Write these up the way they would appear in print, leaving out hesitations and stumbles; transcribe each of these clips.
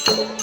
Thank you.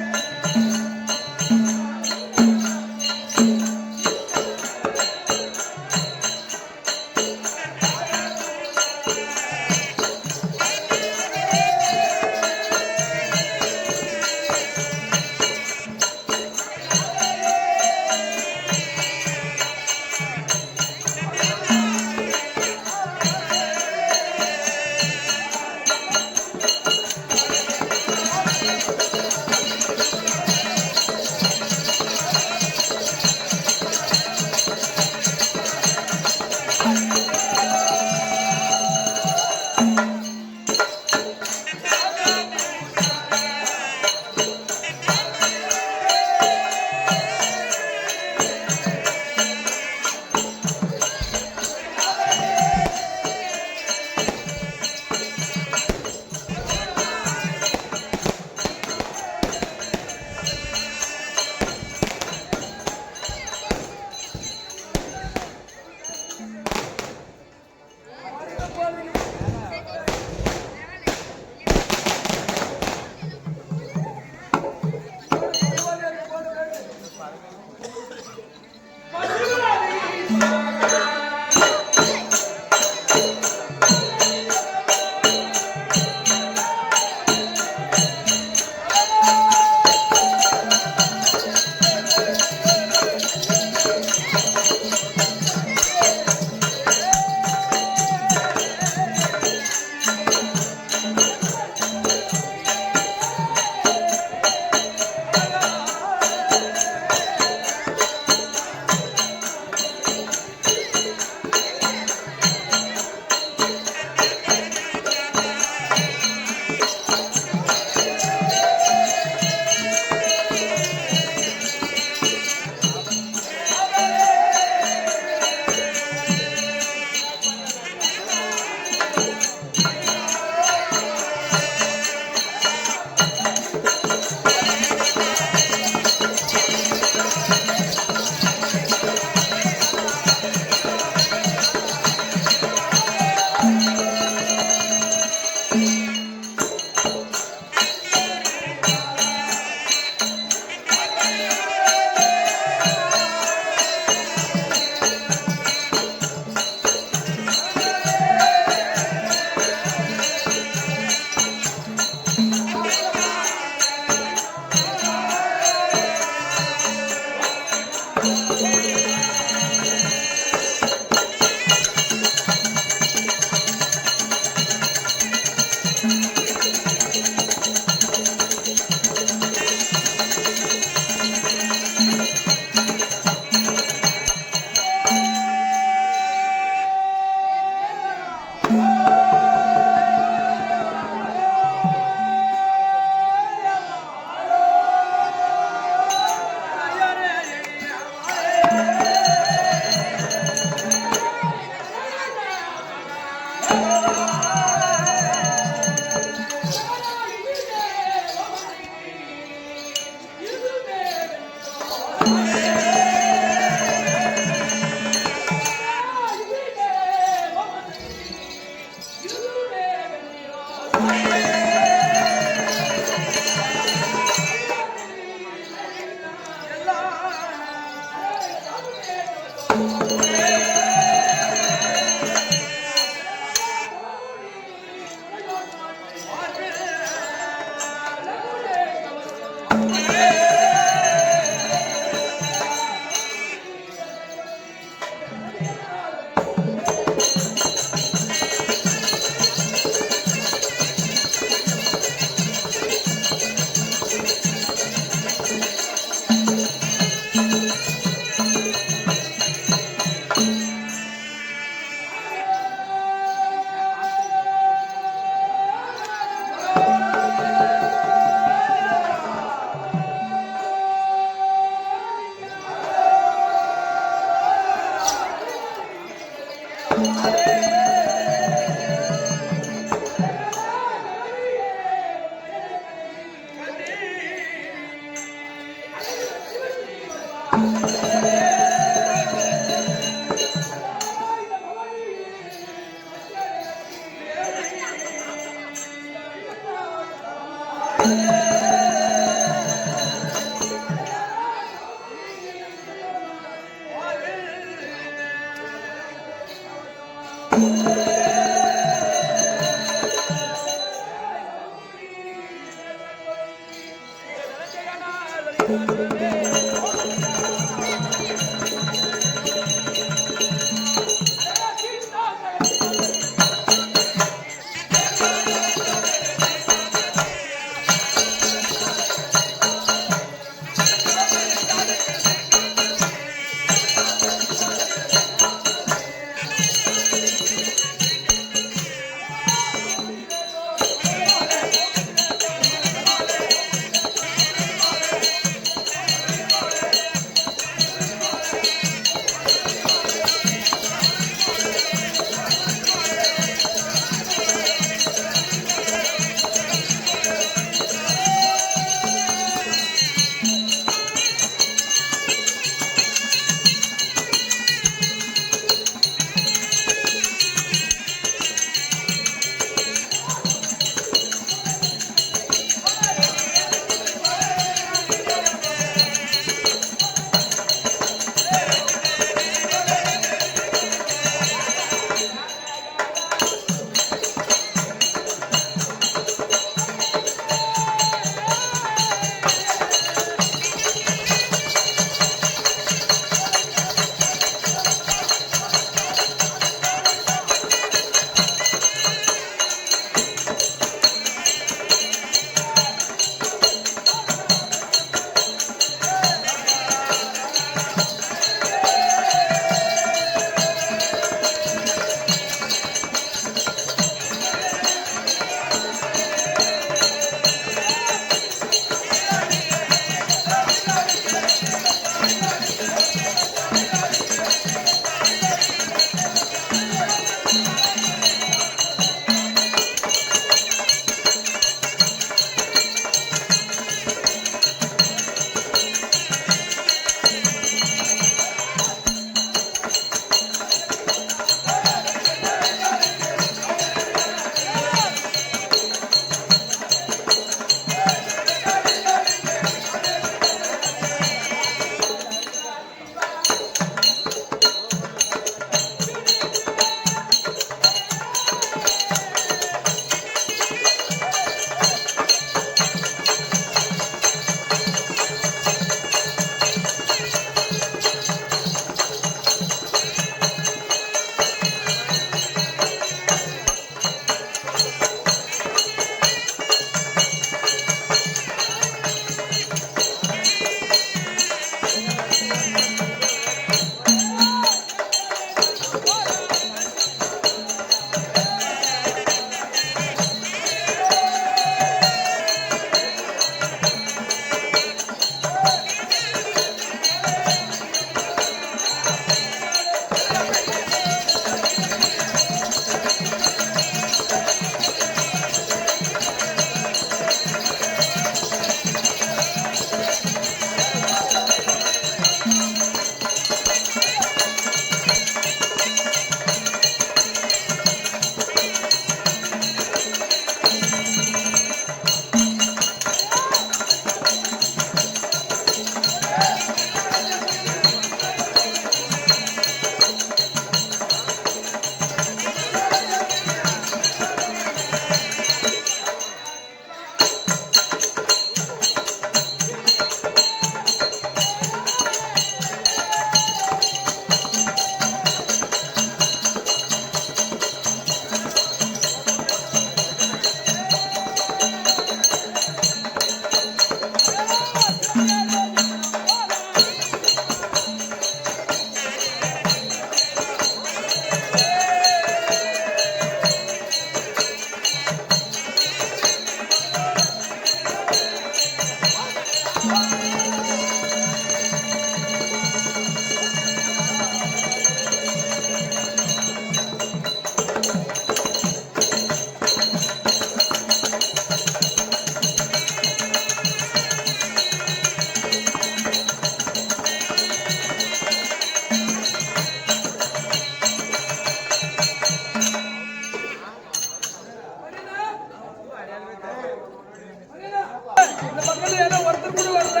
பக்கத்துல ஏதோ ஒருத்தர் கூட வரல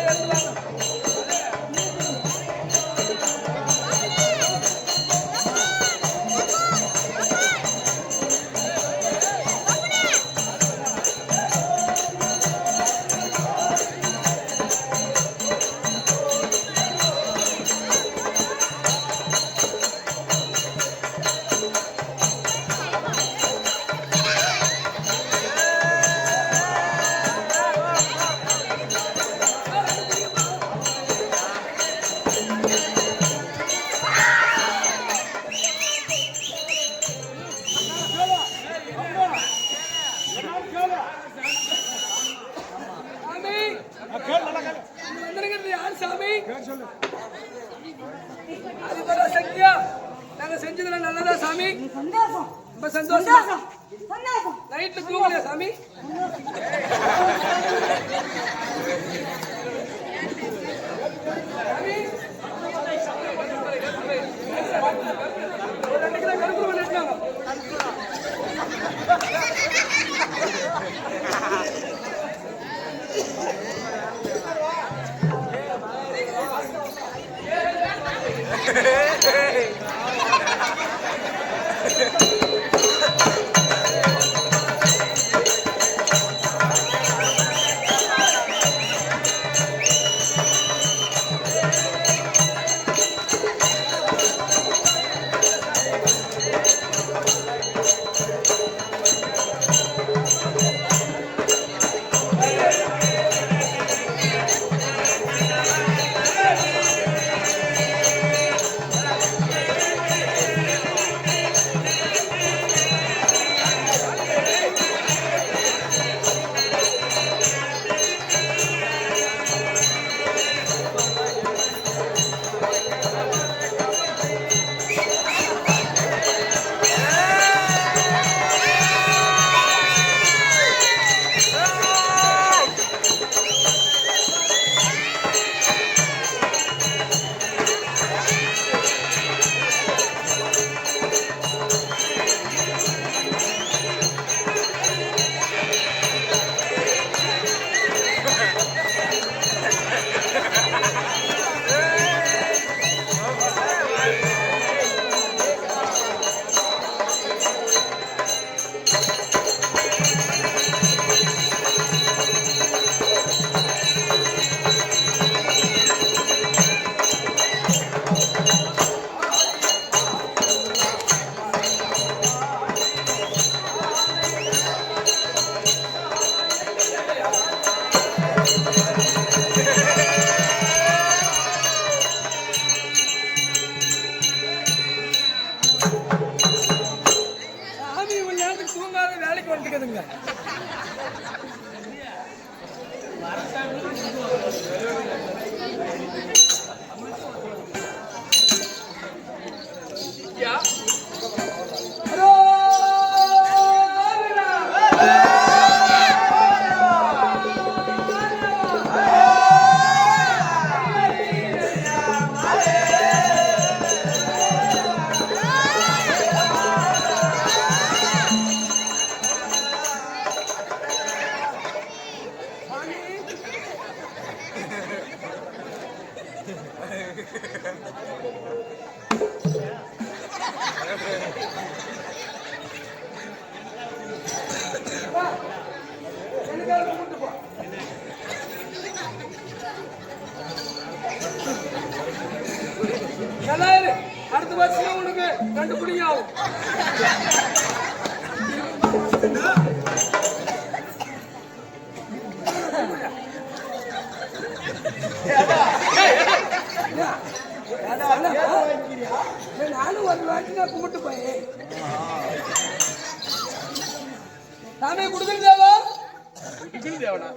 எழுதுவாங்க. செஞ்சதுல நல்லதா சாமி? ரொம்ப சந்தோஷம். நைட்ல தூங்கலையா சாமி? அடுத்த வருஷம் உனக்கு கண்டுபிடிங்க ஆகும். நானும் ஒரு வாட்டி நான் கும்பிட்டு போயேன். நானே குடுக்கல் தேவா தேவனா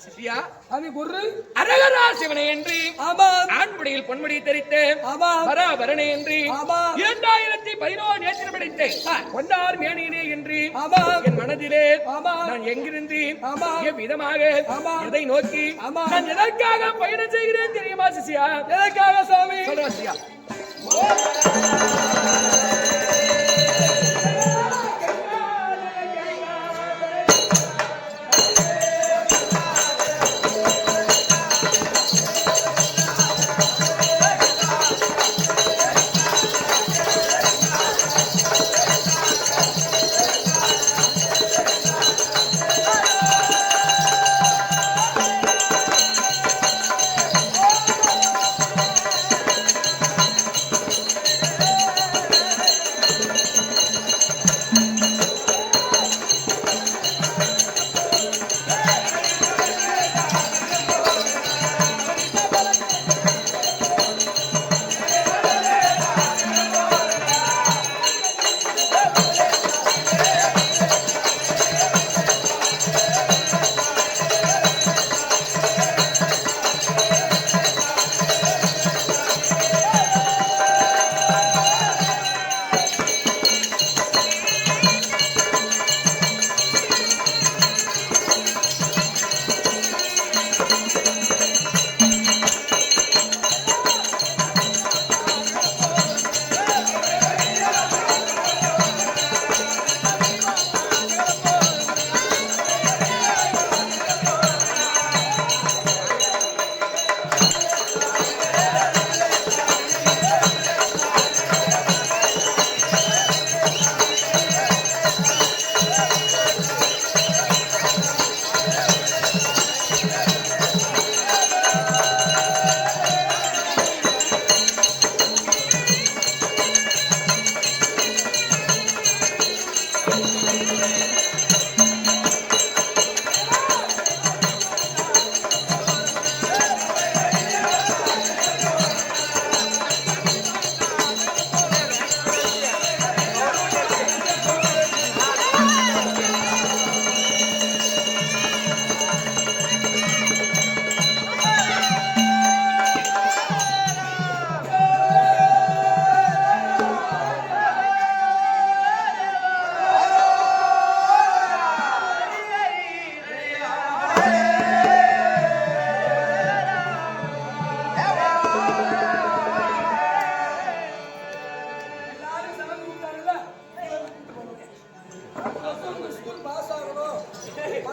சித்தியா அது குரு அரகரா சிவனை என்று ஆண்படியில் பொன்முடி தெரித்து பராபரனை என்று 2011 நேற்று படித்து பொன்னார் மேனியினே என்று என் மனதிலே நான் எங்கிருந்து விதமாக இதை நோக்கி நான் எதற்காக பயணம் செய்கிறேன் தெரியுமா சிசியா? எதற்காக சாமி சொல்ற சிசியா?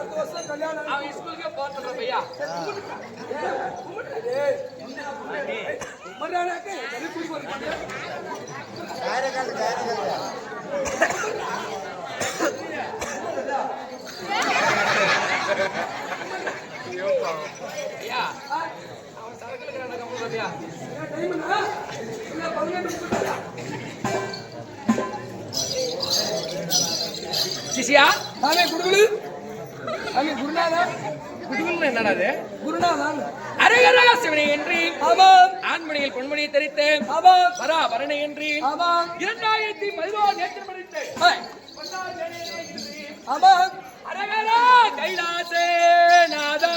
அடுத்த வருஷம் கல்யாணம் அவன் ஸ்கூலுக்கே போறதுல பையா மரியாதைக்கு ஐயா அவன் சரக்குல கம்பெனியா சிசியா நானே குடுகுலு அங்கே குருநாதா குடுகுல்னு என்னடா அது குருநாதான் அரகரா சிவனை என்று ஆமாம் ஆண்மணியில் பொன்மணியை தெரித்து ஆமாம் பராபரணை என்று ஆமாம் 2016 நேற்று முடித்து ஆமாம் அரகரா கைலாசே நாதா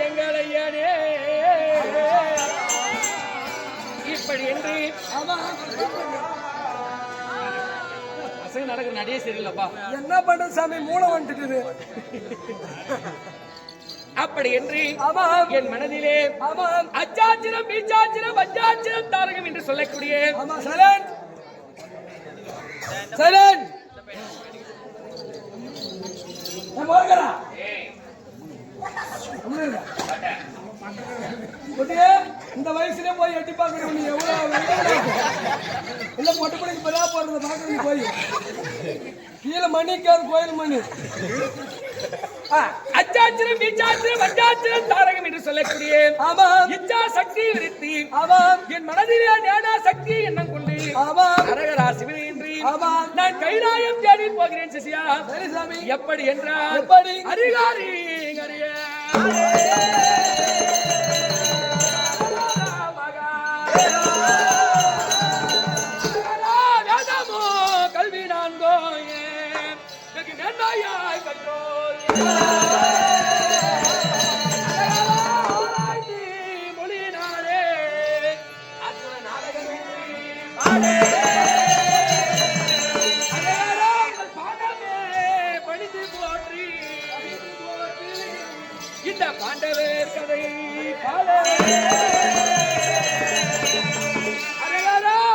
எங்களையனே இப்படி என்று பசங்க நடக்கிற நடையே சரியில்லப்பா என்ன பண்ற சாமி மூளை வந்துட்டுது அப்படி என்று ஆமாம் என் மனதிலே ஆமாம் அச்சாச்சிரம் பீச்சாச்சிரம் பஞ்சாச்சிரம் தாரகம் என்று சொல்லக்கூடிய ஆமா சைலண்ட் சைலண்ட் போகிறா இந்த வயசுலயே போய் எட்டி பாக்கணும் நீ எவ்வளவு இல்ல மொட்டை படைக்கு பெறா போறத பாக்கணும் போய் கீழே மணிக்காது கோயில் மணி அச்சாச்சிரம் பீச்சாச்சிரம் பஞ்சாச்சிரம் தாரகம் என்று சொல்லக்கூடிய ஆமாம் இச்சா சக்தி விருத்தி ஆமாம் என் மனதிலே ஞான சக்தி எண்ணம் கொண்டு ஆமாம் அரகரா சிவனேன்றி ஆமாம் நான் கைலாயம் தேடி போகிறேன் சிசியா சரி சாமி எப்படி என்றால் எப்படி அதிகாரி கரிய வேதமோ கல்வி நான்கோ வெகு நன்மையாய் கற்றோர் மொழியினாலே அசுர நாடகமே படித்து போற்றி இந்த பாண்டவர் கதை பாட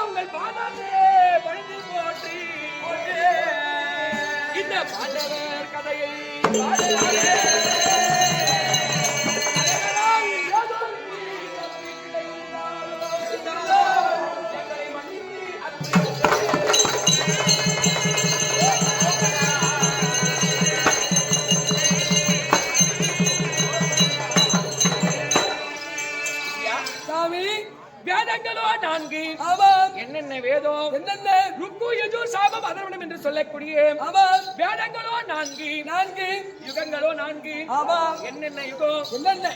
உங்கள் பாண்டவே படித்து போற்றி இந்த பாண்டவர் கதையை சாமி வேதங்களோ 4 ஆமாம் என்னென்ன வேதம் என்னென்ன ருக்கு யஜுர் சாமம் அதர்வணம் என்று சொல்லக்கூடிய ஆமாம் வேதங்களோ 4 யுகங்களோ 4 ஆமாம் என்னென்ன யுகம் என்னென்ன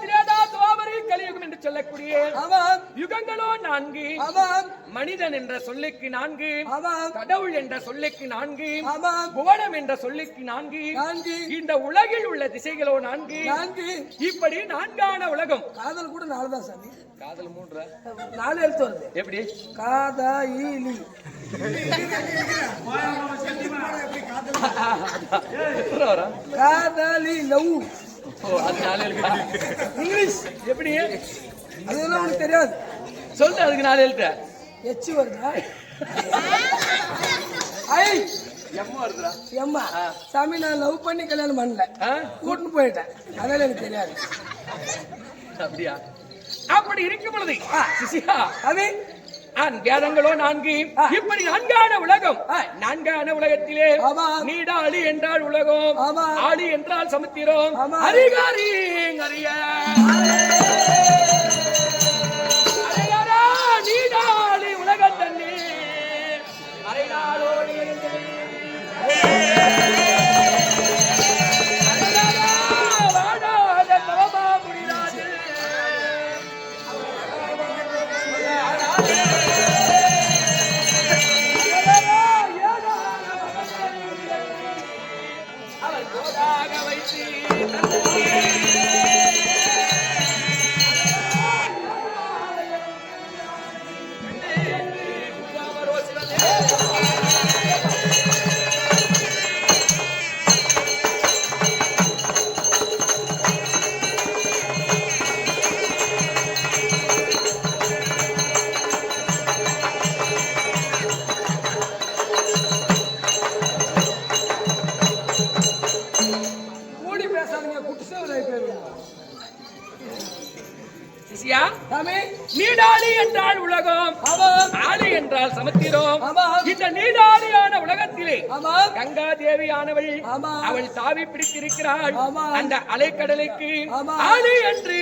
திரேதா துவாபரி கலியுகம் என்று சொல்லக்கூடிய ஆமாம் யுகங்களோ 4 ஆமாம் மனிதன் என்ற சொல்லுக்கு 4 ஆமாம் கடவுள் என்ற சொல்லுக்கு 4 ஆமாம் புவனம் என்ற சொல்லுக்கு 4 நான்கு இந்த உலகில் உள்ள திசைகளோ 4 நான்கு இப்படி 4ஆன உலகம் காதல் கூட 4 தான் சாமி காதல் 3 4 எழுத்து வருது எப்படி காதலி காதலி லவ் அது 4 எழுத்து இங்கிலீஷ் எப்படி அதெல்லாம் உனக்கு தெரியாது சொல்லிட்டு அதுக்கு 4 எழுத்து எச்சு வருதா ஐ எம்மா வருதுடா எம்மா சாமி நான் லவ் பண்ணி கல்யாணம் பண்ணல கூட்டின்னு போயிட்டேன் அதனால எனக்கு தெரியாது அப்படியா அப்படி இருக்கும் பொழுது சிசியா அது வேதங்களோ 4 இப்படி 4ஆன உலகம் 4ஆன உலகத்திலே ஆமாம். நீடாளி என்றால் உலகம் ஆமாம். ஆளி என்றால் சமுத்திரம் ஆமாம். அதிகாரி அறிய அரையாரா நீடாளி உலகம் தண்ணி அரைநாளோடி வாடாத தவமா முடியாது அவர் கோடாக வைத்து நீடாளி என்றால் உலகம், ஆமாம் ஆளி என்றால் சமுத்திரம். ஆமாம் இந்த நீடாளியான உலகத்திலே ஆமாம் கங்கா தேவியானவள் ஆமாம் அவள் தாவி பிடித்திருக்கிறாள். ஆமாம். அந்த அலைக்கடலுக்கு ஆமாம். ஆளி என்று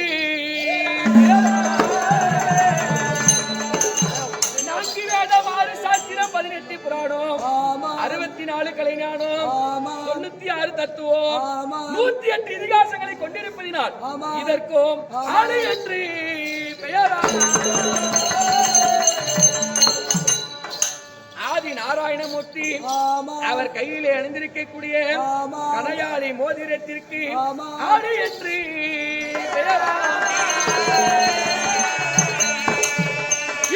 4 வேதம் 6 சாஸ்திரம் 18 புராணம் ஆமாம் 64 கலைஞானம் ஆமாம் 96 தத்துவம் ஆமாம் 108 இதிகாசங்களை கொண்டிருப்பதினால் ஆமாம். இதற்கும் ஆளி என்று பெயரான ஆதி நாராயணமூர்த்தி ஆமாம் அவர் கையிலே அணிந்திருக்கக்கூடிய ஆமாம் கனையாளி மோதிரத்திற்கு ஆமாம் ஆளி என்று பெயரான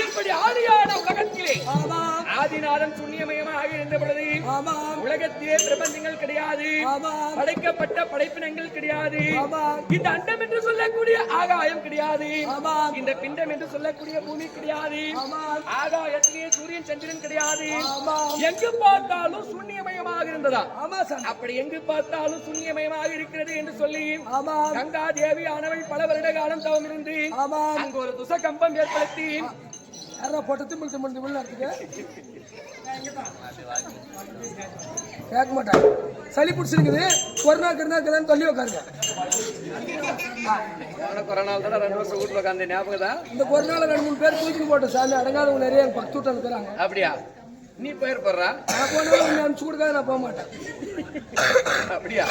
இப்படி ஆதியான உலகத்திலே ஆமாம் ஆதிநாதன் சூன்யமயமாக இருந்த பொழுது ஆமாம் உலகத்திலே பிரபஞ்சங்கள் கிடையாது, ஆமாம் படைக்கப்பட்ட படைப்பினங்கள் கிடையாது, ஆமாம் இந்த அண்டம் என்று சொல்லக்கூடிய ஆகாயம் கிடையாது, ஆமாம் இந்த பிண்டம் என்று சொல்லக்கூடிய பூமி கிடையாது, ஆமாம் ஆகாயத்திலே சூரியன் சந்திரன் கிடையாது, ஆமாம் எங்கு பார்த்தாலும் சூன்யமயமாக இருந்ததா. ஆமாம் சார் அப்படி எங்கு பார்த்தாலும் சூன்யமயமாக இருக்கிறது என்று சொல்லி ஆமாம் கங்கா தேவி ஆனவள் பல வருட காலம் தவம் இருந்து ஆமாம் அங்கு ஒரு துசகம்பம் ஏற்படுத்தி யாரா போட்டு திமிழ் நடத்துக்க கேட்க மாட்டாங்க. சளி பிடிச்சிருக்குது, கொரோனா கருதான் தள்ளி உட்காருங்க. கொரோனா தான் 2 வருஷம் வீட்டுல உட்காந்து ஞாபகம் தான். இந்த கொரோனால 2-3 பேர் தூக்கி போட்டோம் சாமி. அடங்காதவங்க நிறைய எங்க பக்கத்து வீட்டில் இருக்கிறாங்க. அப்படியா? நீ பெயர் போடுறா? நான் போனாலும் ஒன்று அனுப்பிச்சு கொடுக்காது, நான் போக மாட்டேன். அப்படியா?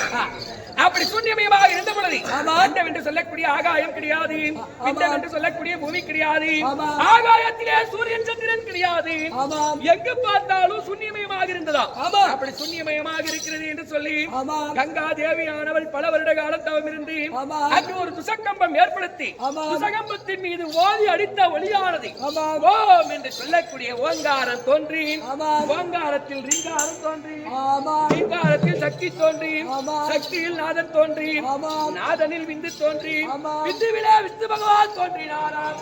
அப்படி சூன்யமயமாக இருந்த பொழுது ஆமா. அண்டம் என்று சொல்லக்கூடிய ஆகாயம் கிடையாது, பிண்டம் என்று சொல்லக்கூடிய பூமி கிடையாது, ஆமா. ஆகாயத்திலே சூரியன் சந்திரன் கிடையாது, ஆமாம் எங்கு பார்த்தாலும் சூன்யமயமாக இருந்ததா. ஆமா. அப்படி சூன்யமயமாக இருக்கிறது என்று சொல்லி ஆமாம் கங்கா தேவியானவள் பல வருட காலம் தவம் இருந்து ஆமா. அங்கு ஒரு துசகம்பம் ஏற்படுத்தி ஆமா. துசகம்பத்தின் மீது ஓதி அடித்த ஒளியானது ஆமாம் ஓம் என்று சொல்லக்கூடிய ஓங்காரம் தோன்றி, ஆமாம் ஓங்காரத்தில் ரீங்காரம் தோன்றி, ஆமாம் ரீங்காரத்தில் சக்தி தோன்றி, ஆமாம். சக்தியில் நாதன் தோன்றி, ஆமாம் நாதனில் விந்து தோன்றி, ஆமாம். விந்துவிலே விஷ்ணு பகவான் தோன்றினாராம்.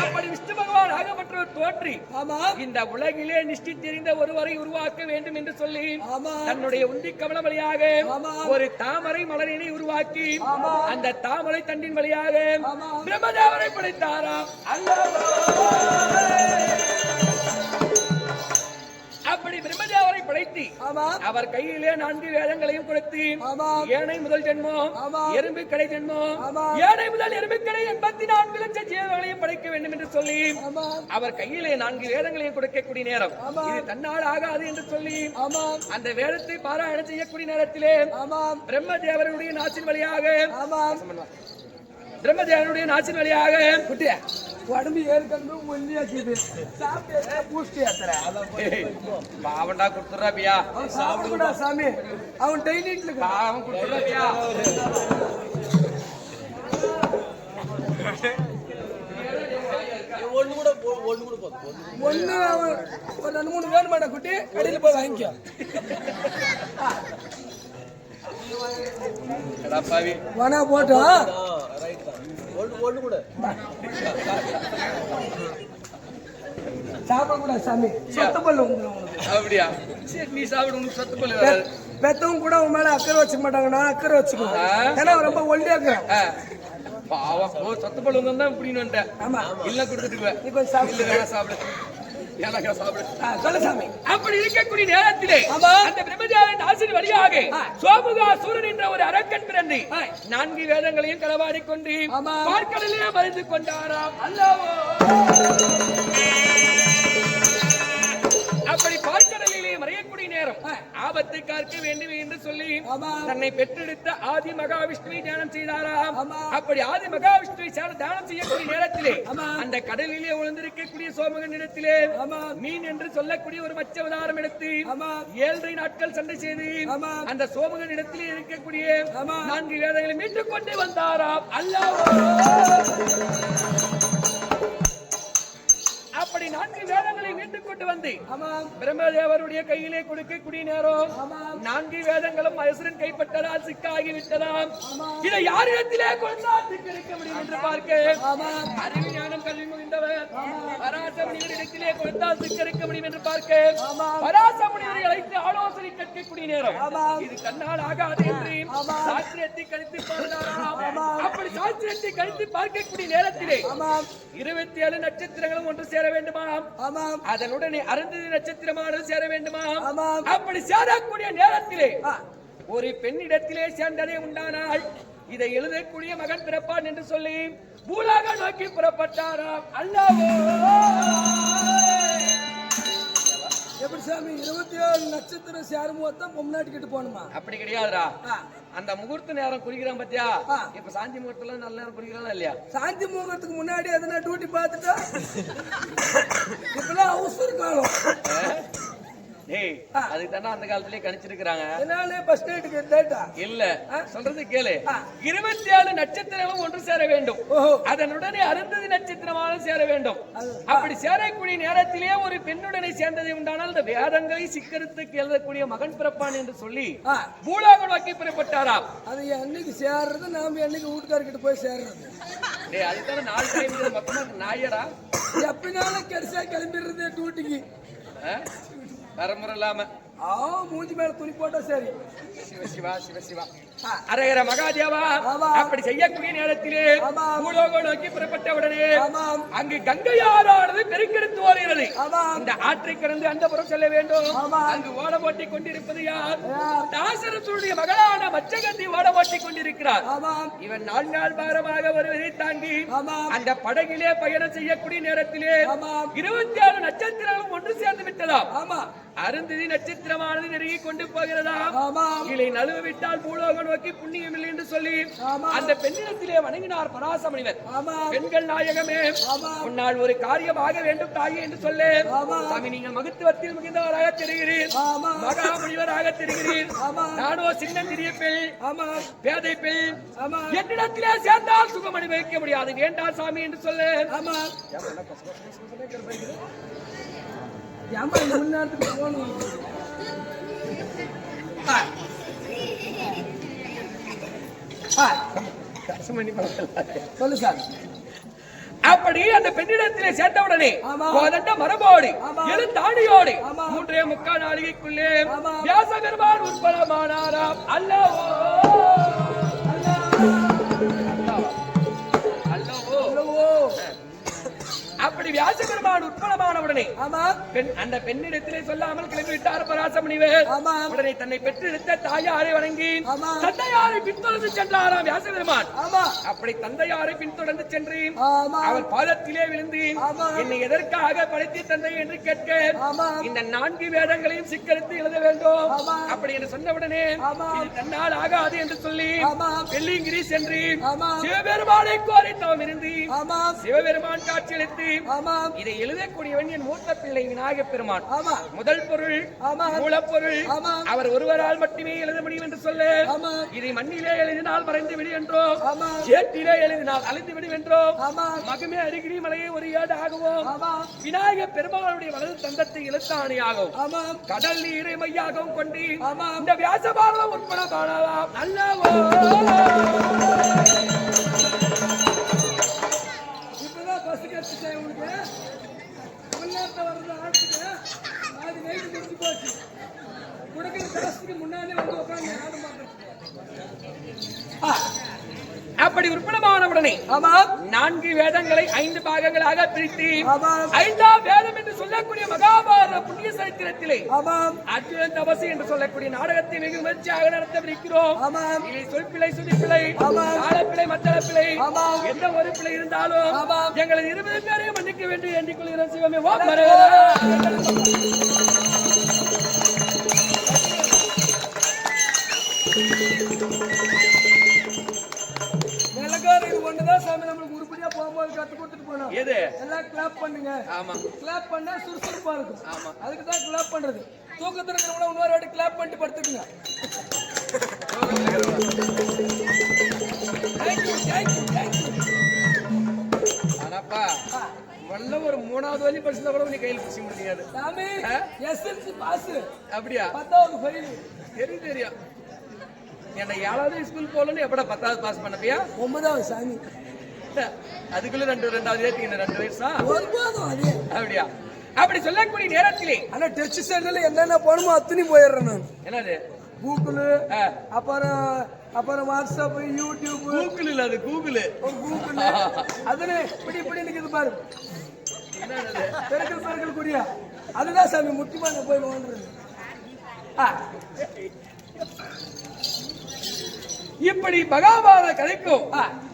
அப்படி விஷ்ணு பகவான் ஆகப்பட்டவர் தோன்றி ஆமாம் இந்த உலகிலே நிஷ்டி தெரிந்த ஒருவரை உருவாக்க வேண்டும் என்று சொல்லி ஆமாம் தன்னுடைய உந்தி கமல வழியாக ஆமாம். ஒரு ஒரு தாமரை மலரினை உருவாக்கி ஆமாம். அந்த தாமரை தண்டின் வழியாக ஆமாம். பிரம்மதேவரை படைத்தாராம். அப்படி பிரம்மதேவரை படைத்து ஆமாம் அவர் கையிலே 4 வேதங்களையும் கொடுத்து ஆமாம் ஏனை முதல் ஜென்மம், ஆமாம். எறும்பு கடை ஜென்மம், ஆமாம். ஏனை முதல் எறும்பு கடை 84 லட்சம் ஜீவங்களையும் படைக்க வேண்டும் என்று சொல்லி ஆமாம் அவர் கையிலே 4 வேதங்களையும் கொடுக்கக்கூடிய நேரம் ஆமாம். இது தன்னால் ஆகாது என்று சொல்லி ஆமாம் அந்த வேதத்தை பாராயணம் செய்யக்கூடிய நேரத்திலே ஆமாம் பிரம்மதேவருடைய நாச்சின் வழியாக குட்டியா உடம்பு ஏற்கனவே ஒல்லியாச்சுது. சாப்பிட்டு பூஸ்ட் ஏத்துற பாவண்டா கொடுத்துறாபியா அவன் சாப்பிடக்கூடா சாமி. அவன் டெய்லி பாவம் கொடுத்துறாபியா. ஒண்ணு அவன் ஒரு 2-3 வேணுமாடா குட்டி, கடையில் போய் வாங்கிக்கோ. பாவி வனா போட்டோம் சாப்பிடக்கூடாது சாமி. சொத்த பல்லு வந்துடும் உனக்கு. அப்படியா? சரி நீ சாப்பிடு, உனக்கு சத்து பல்லு வராது. பெத்தவங்க கூட உன் மேல அக்கறை வச்சுக்க மாட்டாங்க. நான் அக்கறை வச்சுக்குவேன். ஏன்னா அவன் ரொம்ப ஒல்லியா இருக்கிறான். பாவம். ஓ சத்து பல்லு வந்தா இப்படின்னு வந்துட்டேன். ஆமா இல்ல கொடுத்துட்டு நீ கொஞ்சம் சாப்பிடு. இல்ல வேணா சாப்பிடு, எனக்கு சாப்பிடு. சொல்லு சாமி. அப்படி இருக்கக்கூடிய நேரத்திலே ஆமா. அந்த பிரம்மதேவன் ஆசிர் வழியாக சோமுகா சூரன் என்ற ஒரு அரக்கன் பிறந்து 4 வேதங்களையும் களவாடி கொண்டு ஆமா. பார்க்கடலிலே மறைந்து கொண்டாராம். அல்லவோ அப்படி பார்க்கடலிலே மறையக்கூடிய நேரம் ஆபத்தை காக்க வேண்டும் என்று சொல்லி ஆமா. தன்னை பெற்றெடுத்த ஆதி மகாவிஷ்ணுவை தியானம் செய்தாராம். ஆமா. அப்படி ஆதி மகாவிஷ்ணுவை தியானம் செய்யக்கூடிய நேரத்திலே ஆமா. அந்த கடலிலே விழுந்திருக்கக்கூடிய சோமகன் இடத்திலே ஆமா. மீன் என்று சொல்லக்கூடிய ஒரு மச்ச அவதாரம் எடுத்து ஆமா. 7 நாட்கள் சண்டை செய்து ஆமா. அந்த சோமகன் இடத்திலே இருக்கக்கூடிய ஆமா. 4 வேதங்களை மீட்டுக் கொண்டு வந்தாராம். அல்லவோ அப்படி 4 வேதங்களை மீட்டுக் கொண்டு வந்து ஆமாம் பிரம்மதேவருடைய கையிலே கொடுக்கக்கூடிய நேரம் ஆமாம் 4 வேதங்களும் அசுரன் கைப்பட்டதால் சிக்காகி விட்டதாம். ஆமாம் இதை யாரிடத்திலே கொண்டாந்து கிடைக்க முடியும் என்று பார்க்க ஆமாம் அறிவு ஞானம் கல்வி முகின்றவர் பராசர முனிவரிடத்திலே கொண்டால் சிக்கரிக்க முடியும் என்று பார்க்க ஆமாம் பராசர முனிவரை அழைத்து ஆலோசனை கேட்கக்கூடிய நேரம் ஆமாம் இது கண்ணால் ஆகாது என்று ஆமாம். சாஸ்திரத்தை கழித்து பார்த்தாராம். ஆமாம். அப்படி சாஸ்திரத்தை கழித்து பார்க்கக்கூடிய நேரத்திலே ஆமாம் 27 நட்சத்திரங்களும் ஒன்று சேர வேண்டுமாம். ஆமாம் அதனுடனே அருந்ததி நட்சத்திரமானது சேர வேண்டுமாம். ஆமாம் அப்படி சேரக்கூடிய நேரத்திலே ஆ, ஒரு பெண்ணிடத்திலே சேர்ந்ததே உண்டானால் இதை எழுதக்கூடிய மகன் பிறப்பான் என்று சொல்லி பூலாக நோக்கி புறப்பட்டாராம். அல்லவோ எப்படி சாமி 27 நட்சத்திரம் சேரும் மொத்தம் பொம்நாட்டிக்கிட்டு போகணுமா? அப்படி கிடையாதுடா. ஆ, அந்த முகூர்த்த நேரம் குறிக்கிறான் பாத்தியா? ஆ. இப்ப சாந்தி முகூர்த்தம் நல்ல நேரம் குறிக்கிறானா இல்லையா? சாந்தி முகத்துக்கு முன்னாடி எதனா டியூட்டி பார்த்துட்டா இப்பெல்லாம் அவசர காலம். டேய், அதுக்கு தானே அந்த காலத்திலேயே கணிச்சிருக்கிறாங்க. என்னாலே ஃபர்ஸ்ட் எய்டுக்கு டேட்டா இல்ல சொல்றது கேளு. ஆ. 27 நட்சத்திரமும் ஒன்று சேர வேண்டும். ஓஹோ அதனுடனே அருந்ததி நட்சத்திரமாக சேர வேண்டும். அது, அப்படி சேரக்கூடிய நேரத்திலே ஒரு பெண்ணுடனே சேர்ந்ததை உண்டானால் இந்த வேதங்களை சிக்கரித்துக்கு எழுதக்கூடிய மகன் பிறப்பான் என்று சொல்லி ஆ, பூலோக நோக்கி புறப்பட்டாராம். அது என்னைக்கு சேர்றது, நாம என்னைக்கு வீட்டுக்காரர்கிட்ட போய் சேர்றது? டேய், அதுதானே 4 டைம் மொத்தமா நாயடா. எப்படினாலும் கடைசியா கிளம்பிடுறது டியூட்டிக்கு. வரமுறை இல்லாம மூஞ்சி மேல துணி போட்டா சரி. சிவ சிவா சிவ சிவா ஆ, அரகர மகாதேவா. ஆமா. அப்படி செய்யக்கூடிய நேரத்திலே ஆமாம். பூலோகம் நோக்கி புறப்பட்ட உடனே ஆமாம் அங்கு கங்கை ஆறானது பெருக்கெடுத்து ஓடுகிறது. ஆமாம் இந்த ஆற்றை கடந்து அந்த புறம் செல்ல வேண்டும். ஆமாம். அங்கு ஓட ஓட்டிக் கொண்டிருப்பது யார்? யார்? தாசரத்துடைய மகளான மச்சகத்தி ஓட ஓட்டிக் கொண்டிருக்கிறார். ஆமாம் இவன் 4 நாள் பாரமாக வருவதை தாங்கி ஆமாம் அந்த படகிலே பயணம் செய்யக்கூடிய நேரத்திலே ஆமாம் 27 நட்சத்திரங்களும் ஒன்று சேர்ந்து விட்டதாம். ஆமா அருந்ததி நட்சத்திரமானது நெருங்கி கொண்டு போகிறதாம். ஆமாம் கீழே நழுவ விட்டால் பூலோகம் நோக்கி புண்ணியம் இல்லை என்று சொல்லி ஆமாம் அந்த பெண்ணிடத்திலே வணங்கினார் பராச முனிவர். ஆமாம் பெண்கள் நாயகமே, ஆமாம் உன்னால் ஒரு காரியமாக வேண்டும் தாயே என்று சொல்லு. ஆமாம் சாமி, நீங்கள் மகத்துவத்தில் மிகுந்தவராக தெரிகிறீர், ஆமாம் மகா முனிவராக தெரிகிறீர். ஆமாம் நானோ சின்ன சிறிய பெண், ஆமாம் பேதை பெண். ஆமாம் என்னிடத்திலே சேர்ந்தால் சுகம் அனுபவிக்க முடியாது, வேண்டாம் சாமி என்று சொல்லு. ஆமாம் ஏமா இந்த முன்னாட்டுக்கு போகணும்? சொல்லு சார். அப்படி அந்த பெண்ணிடத்திலே சேர்ந்தவுடனே ஆமாம். கோதண்ட மரபோடு ஆமாம். எழுத்தாணியோடு ஆமாம். 3.25 நாளிகைக்குள்ளே ஆமாம். வியாச பெருமான் உற்பலமானாராம். அல்லவோ அல்லவோ அல்லவோ. அப்படி வியாச பெருமான் உற்பலமானவுடனே ஆமாம் அந்த பெண்ணிடத்திலே சொல்லாமல் கிளம்பி விட்டார் பராச முனிவர். ஆமாம் உடனே தன்னை பெற்றெடுத்த தாயாரை வணங்கி ஆமாம். தந்தையாரை பின்தொடர்ந்து சென்றாராம் வியாச பெருமான். ஆமாம் அப்படி தந்தையாரை பின்தொடர்ந்து சென்று ஆமாம் அவர் பாதத்திலே விழுந்து ஆமாம். என்னை எதற்காக படைத்தி தந்தை என்று கேட்க ஆமாம் இந்த 4 வேதங்களையும் சிக்கரித்து எழுத வேண்டும் ஆமாம். அப்படி என்று சொன்னவுடனே ஆமாம். இது தன்னால் ஆகாது என்று சொல்லி ஆமாம் வெள்ளிங்கிரி சென்று ஆமாம் சிவபெருமானை கோரி தவம் இருந்து ஆமாம் சிவபெருமான் காட்சியளித்து ஆமாம் இதை எழுதக்கூடியவன் என் மூத்த பிள்ளை விநாயகப் பெருமான். ஆமாம் முதல் பொருள் ஆமாம் மூலப்பொருள் ஆமாம் அவர் ஒருவரால் மட்டுமே எழுத முடியும் என்று சொல்ல ஆமாம் இதை மண்ணிலே எழுதினால் மறைந்து விடு என்றோம், ஆமாம் சேற்றிலே எழுதினால் அழிந்து விடு என்றோம், ஆமாம் மகமே அருகிரி மலையை ஒரு ஏடு ஆகவும் ஆமாம் விநாயகப் பெருமானுடைய வலது தந்தத்தை எழுத்தாணியாகவும் ஆமாம் கடல் நீரை மையாகவும் கொண்டு ஆமாம் இந்த வியாசபாரதம் உட்பட காணலாம். அல்லவோ இப்பதான் பஸ் கட்டுச்சேன் உங்களுக்கு. தமிழ்நாட்டில் வர்றது ஆட்டுக்கு அது நைட்டு முடிச்சு போச்சு. கொடுக்குற காசுக்கு முன்னாடி வந்து உட்காந்து ஆட மாட்டேன். அப்படி உட்படமானவுடனே ஆமாம் 4 வேதங்களை 5 பாகங்களாக பிரித்து ஆமாம் 5ஆம் வேதம் என்று சொல்லக்கூடிய மகாபாரத புண்ணிய சரித்திரத்திலே ஆமாம் அர்ஜுனன் தபசு என்று சொல்லக்கூடிய நாடகத்தை மிக முயற்சியாக நடத்தவிருக்கிறோம். ஆமாம் இதை சொல்பிழை சுதிப்பிழை ஆமாம். தாளப்பிழை மத்தளப்பிழை ஆமாம். எந்த ஒரு பிழை இருந்தாலும் ஆமாம். எங்களது 20 பேரையும் மன்னிக்க வேண்டும் எண்ணிக் கொள்கிறோம். சிவமே ஓம் மரகதா. நிலக்கார இது ஒண்ணுதான் சாமி நம்மளுக்கு உருப்படியா போகும்போது கத்து கொடுத்துட்டு போனோம். எது? எல்லாம் கிளாப் பண்ணுங்க. ஆமா கிளாப் பண்ணா சுறுசுறுப்பா இருக்கும். ஆமா. அதுக்கு தான் கிளாப் பண்றது. தூக்கத்துல இருக்கிறவங்க இன்னொரு வாட்டி கிளாப் பண்ணிட்டு படுத்துக்குங்க. Thank you thank you thank you. ஆனாப்பா அவன்ல ஒரு 3வது வழி படிச்சா கூட நீ கையில் பிடிச்சி முடியாது சாமி எஸ்எல்சி பாஸ் அப்படியா 10வது ஃபெயில் தெரியும் என்ன 7வது ஸ்கூல் போலன்னு எப்படா 10வது பாஸ் பண்ணப்பியா 9வது சாமி அதுக்குள்ள 2வது ஏத்திங்க 2 வயசா ஒன்பதும் அதே அப்படியா அப்படி சொல்லக்கூடிய நேரத்திலே ஆனா டச் சென்டர்ல என்னென்ன போணுமோ அத்தனை போயிடுறேன் நான் என்னது கூகுள் அப்புறம் வாட்ஸ்அப் யூடியூப் கூகுள் இல்ல அது கூகுள் அதுல இப்படி நிக்குது பாரு என்னது பெருக்கல் குறியா அதுதான் சாமி முக்கியமான போய் நோண்டுறது இப்படி மகாபாரத கதைக்கும்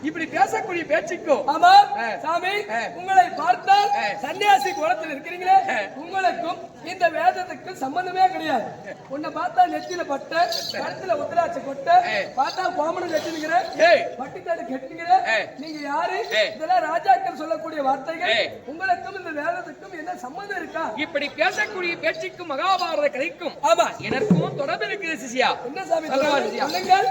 இப்படி பேசக்கூடிய பேச்சுக்கும் ஆமா சாமி உங்களை பார்த்தால் சன்னியாசி கோலத்தில் இருக்கிறீங்களே உங்களுக்கும் இந்த வேதத்துக்கு சம்பந்தமே கிடையாது உன்னை பார்த்தா நெத்தியில பட்ட கழுத்துல உத்தராட்சி கொட்ட பார்த்தா கோமணம் கட்டினுங்கிற பட்டித்தாடு கட்டினுங்கிற நீங்க யாரு இதெல்லாம் ராஜாக்கள் சொல்லக்கூடிய வார்த்தைகள் உங்களுக்கும் இந்த வேதத்துக்கும் என்ன சம்பந்தம் இருக்கா இப்படி பேசக்கூடிய பேச்சுக்கும் மகாபாரத கதைக்கும் ஆமா எனக்கும் தொடர்பு இருக்குது சிசியா என்ன சாமி சொல்லுங்கள்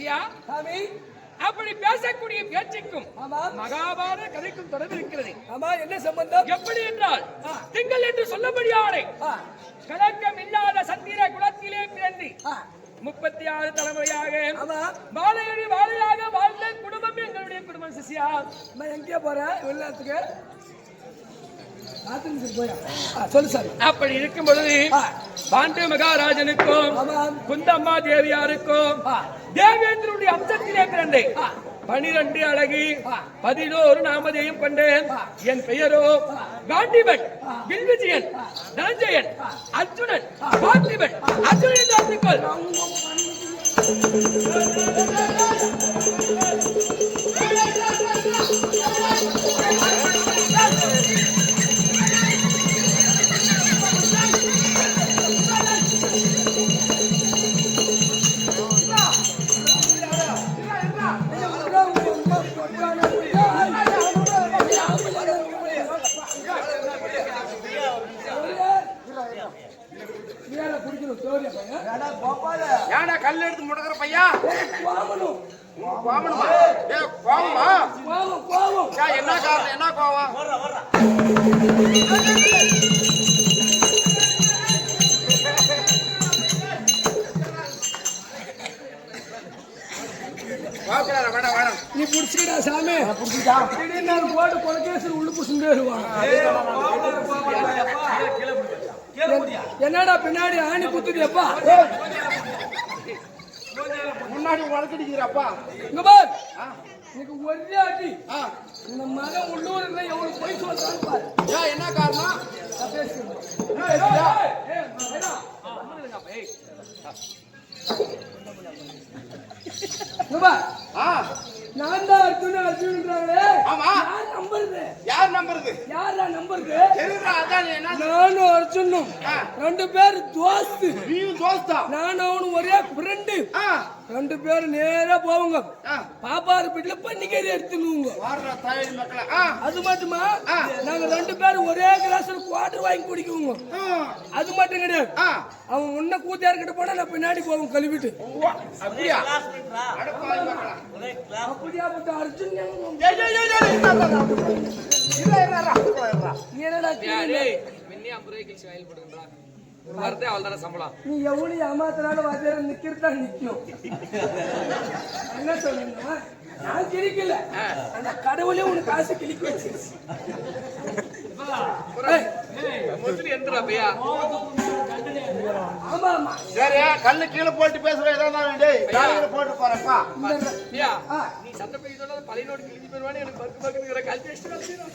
சிசியா சாமி அப்படி பேசக்கூடிய பேச்சுக்கும் ஆமா மகாபாரத கதைக்கும் தொடர்பு இருக்கிறது. ஆமா என்ன சம்பந்தம்? எப்படி என்றால் திங்கள் என்று சொல்லபடியானே கலக்கம் இல்லாத சந்திர குலத்திலே பிறந்து 36 தலைமுறையாக வாழையாக வாழ்ந்த குடும்பம் எங்களுடைய குடும்பம் சிசியா. எங்கே போற வெளிநாட்டுக்கு? சொல்லு சார். அப்படி இருக்கும் பொழுது பாண்டு மகாராஜனுக்கும் குந்தம்மா தேவியாருக்கும் தேவேந்திரனுடைய அம்சத்திலே பிறந்தேன். 12 அழகு 11 நாமதேயம் கொண்டேன். என் பெயரோ காண்டிபன், வில்விஜயன், தனஞ்சயன், அர்ஜுனன், பார்த்திபன், அர்ஜுனன் தாத்திக்கோள். ஏன்னா கல் எடுத்து முடக்கிற பையா என்ன காரணம்? என்ன கோவம்? நீ புடிச்சுக்கிட்டா சாமி போட்டு கொலகேசர் உள்ள புசுங்க என்னடா பின்னாடி ஆணி குத்துதியப்பா? முன்னாடி வளர்த்துடிக்கிறப்பா இங்க பார். எனக்கு ஒரே அடி. இந்த மகன் உள்ளூர்ல எவ்வளவு போய் சொல்றான்னு பாரு. என்ன காரணம்? நான் தான் அர்ஜுன்றாங்களே. யார் நம்புறது? நானும் அர்ஜுனும் 2 பேர் தோஸ்து. நானும் அவனும் ஒரே ஃப்ரெண்டு. 2 பேரும் நேரா போவாங்க. பாப்பாரு வீட்டுல பன்னிக்கறி எடுத்துனுங்க. அது மட்டுமா நாங்க 2 பேரும் ஒரே கிளாஸ்ல குவார்டர் வாங்கி குடிக்குவோங்க. அது மட்டும் கிடையாது. அவன் முன்ன கூத்தியார் கிட்ட போனா நான் பின்னாடி போவோம் கழுவிட்டு. அப்படியா பட்ட அர்ஜுன் நீ எவ்வளவு ஏமாத்தினால வாத்தியார நிக்கிறதா நிக்கும். என்ன சொல்லுங்க? நான் கிழிக்கல, அந்த கடவுளே உனக்கு காசு கிழிக்க வச்சிருச்சு. கண்ணு கீழே போட்டு பேசுற ஏதாவது போட்டு போறப்பா.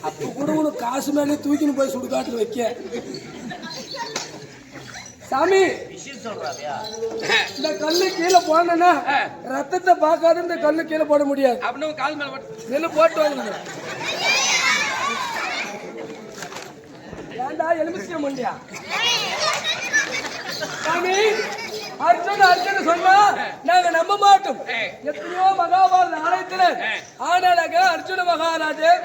அப்ப கூட உனக்கு காசு மேலே தூக்கின்னு போய் சுடுகாட்டு வைக்க. சாமி இந்த கல்லு கீழே போனா ரத்தத்தை பார்க்காத இந்த கல்லு கீழே போட முடியாது. நெல்லு போட்டு வாங்க. ஏண்டா எலுமிச்சை மண்டியா? சாமி அர்ஜுன் சொன்னா நாங்க நம்ப மாட்டோம். எத்தனையோ மகாபாரத ஆலயத்துல ஆனாலக அர்ஜுன மகாராஜர்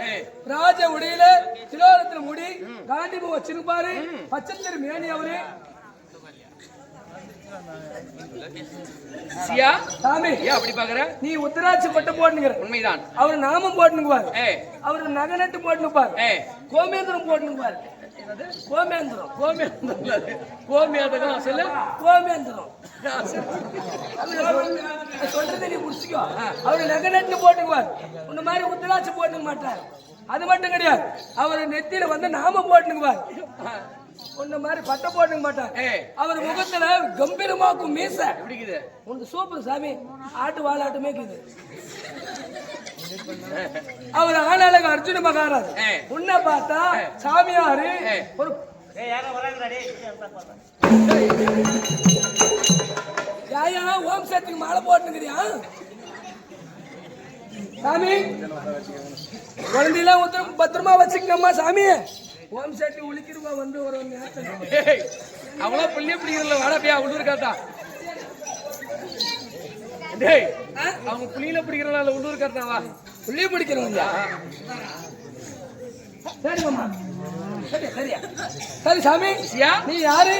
ராஜ உடையில சிலோரத்துல முடி காண்டிபு வச்சிருப்பாரு. பச்சத்திரு மேனி அவரு. சாமி அப்படி பாக்குற நீ உத்தராட்சி பட்டம் போட்டுங்கிற உண்மைதான். அவரு நாமம் போட்டுனுப்பாரு. அவரு நகநட்டு போட்டுனுப்பாரு. கோமேந்திரம் போட்டுனுப்பாரு. கோமேந்திரம் சொல்றதை நீ முடிச்சுக்கோ. அவரு நகநட்டு போட்டுக்குவார். உன்ன மாதிரி உத்தராட்சி போட்டுக்க மாட்டார். அது மட்டும் கிடையாது. அவரு நெத்தியில வந்து நாம போட்டுக்குவார். உன்ன மாதிரி பட்டை போட்டுக்க மாட்டார். அவர் முகத்துல கம்பீரமாக்கும் மீச பிடிக்குது. உனக்கு சூப்பர் சாமி. ஆட்டு வாழாட்டுமே இருக்குது. அவர் ஆனாலக அர்ஜுன மகாராஜ். உன்னை பார்த்தா சாமியாரு ஒரு ஓம் சக்திக்கு மாலை போட்டுக்கிறியா? சாமி குழந்தையெல்லாம் உத்தரம் பத்திரமா வச்சுக்கணுமா சாமி? ஓம் சக்தி உளிக்கிறவா வந்து ஒரு அவங்களா புள்ளிய பிடிக்கிறதுல வாடப்பையா உள்ளூர் காத்தா. அவங்க புள்ளியில பிடிக்கிறனால உள்ளூர் காத்தாவா? புள்ளிய பிடிக்கிறவங்க. சரி மாமா. சரியா சரி சாமி. நீ யாரு?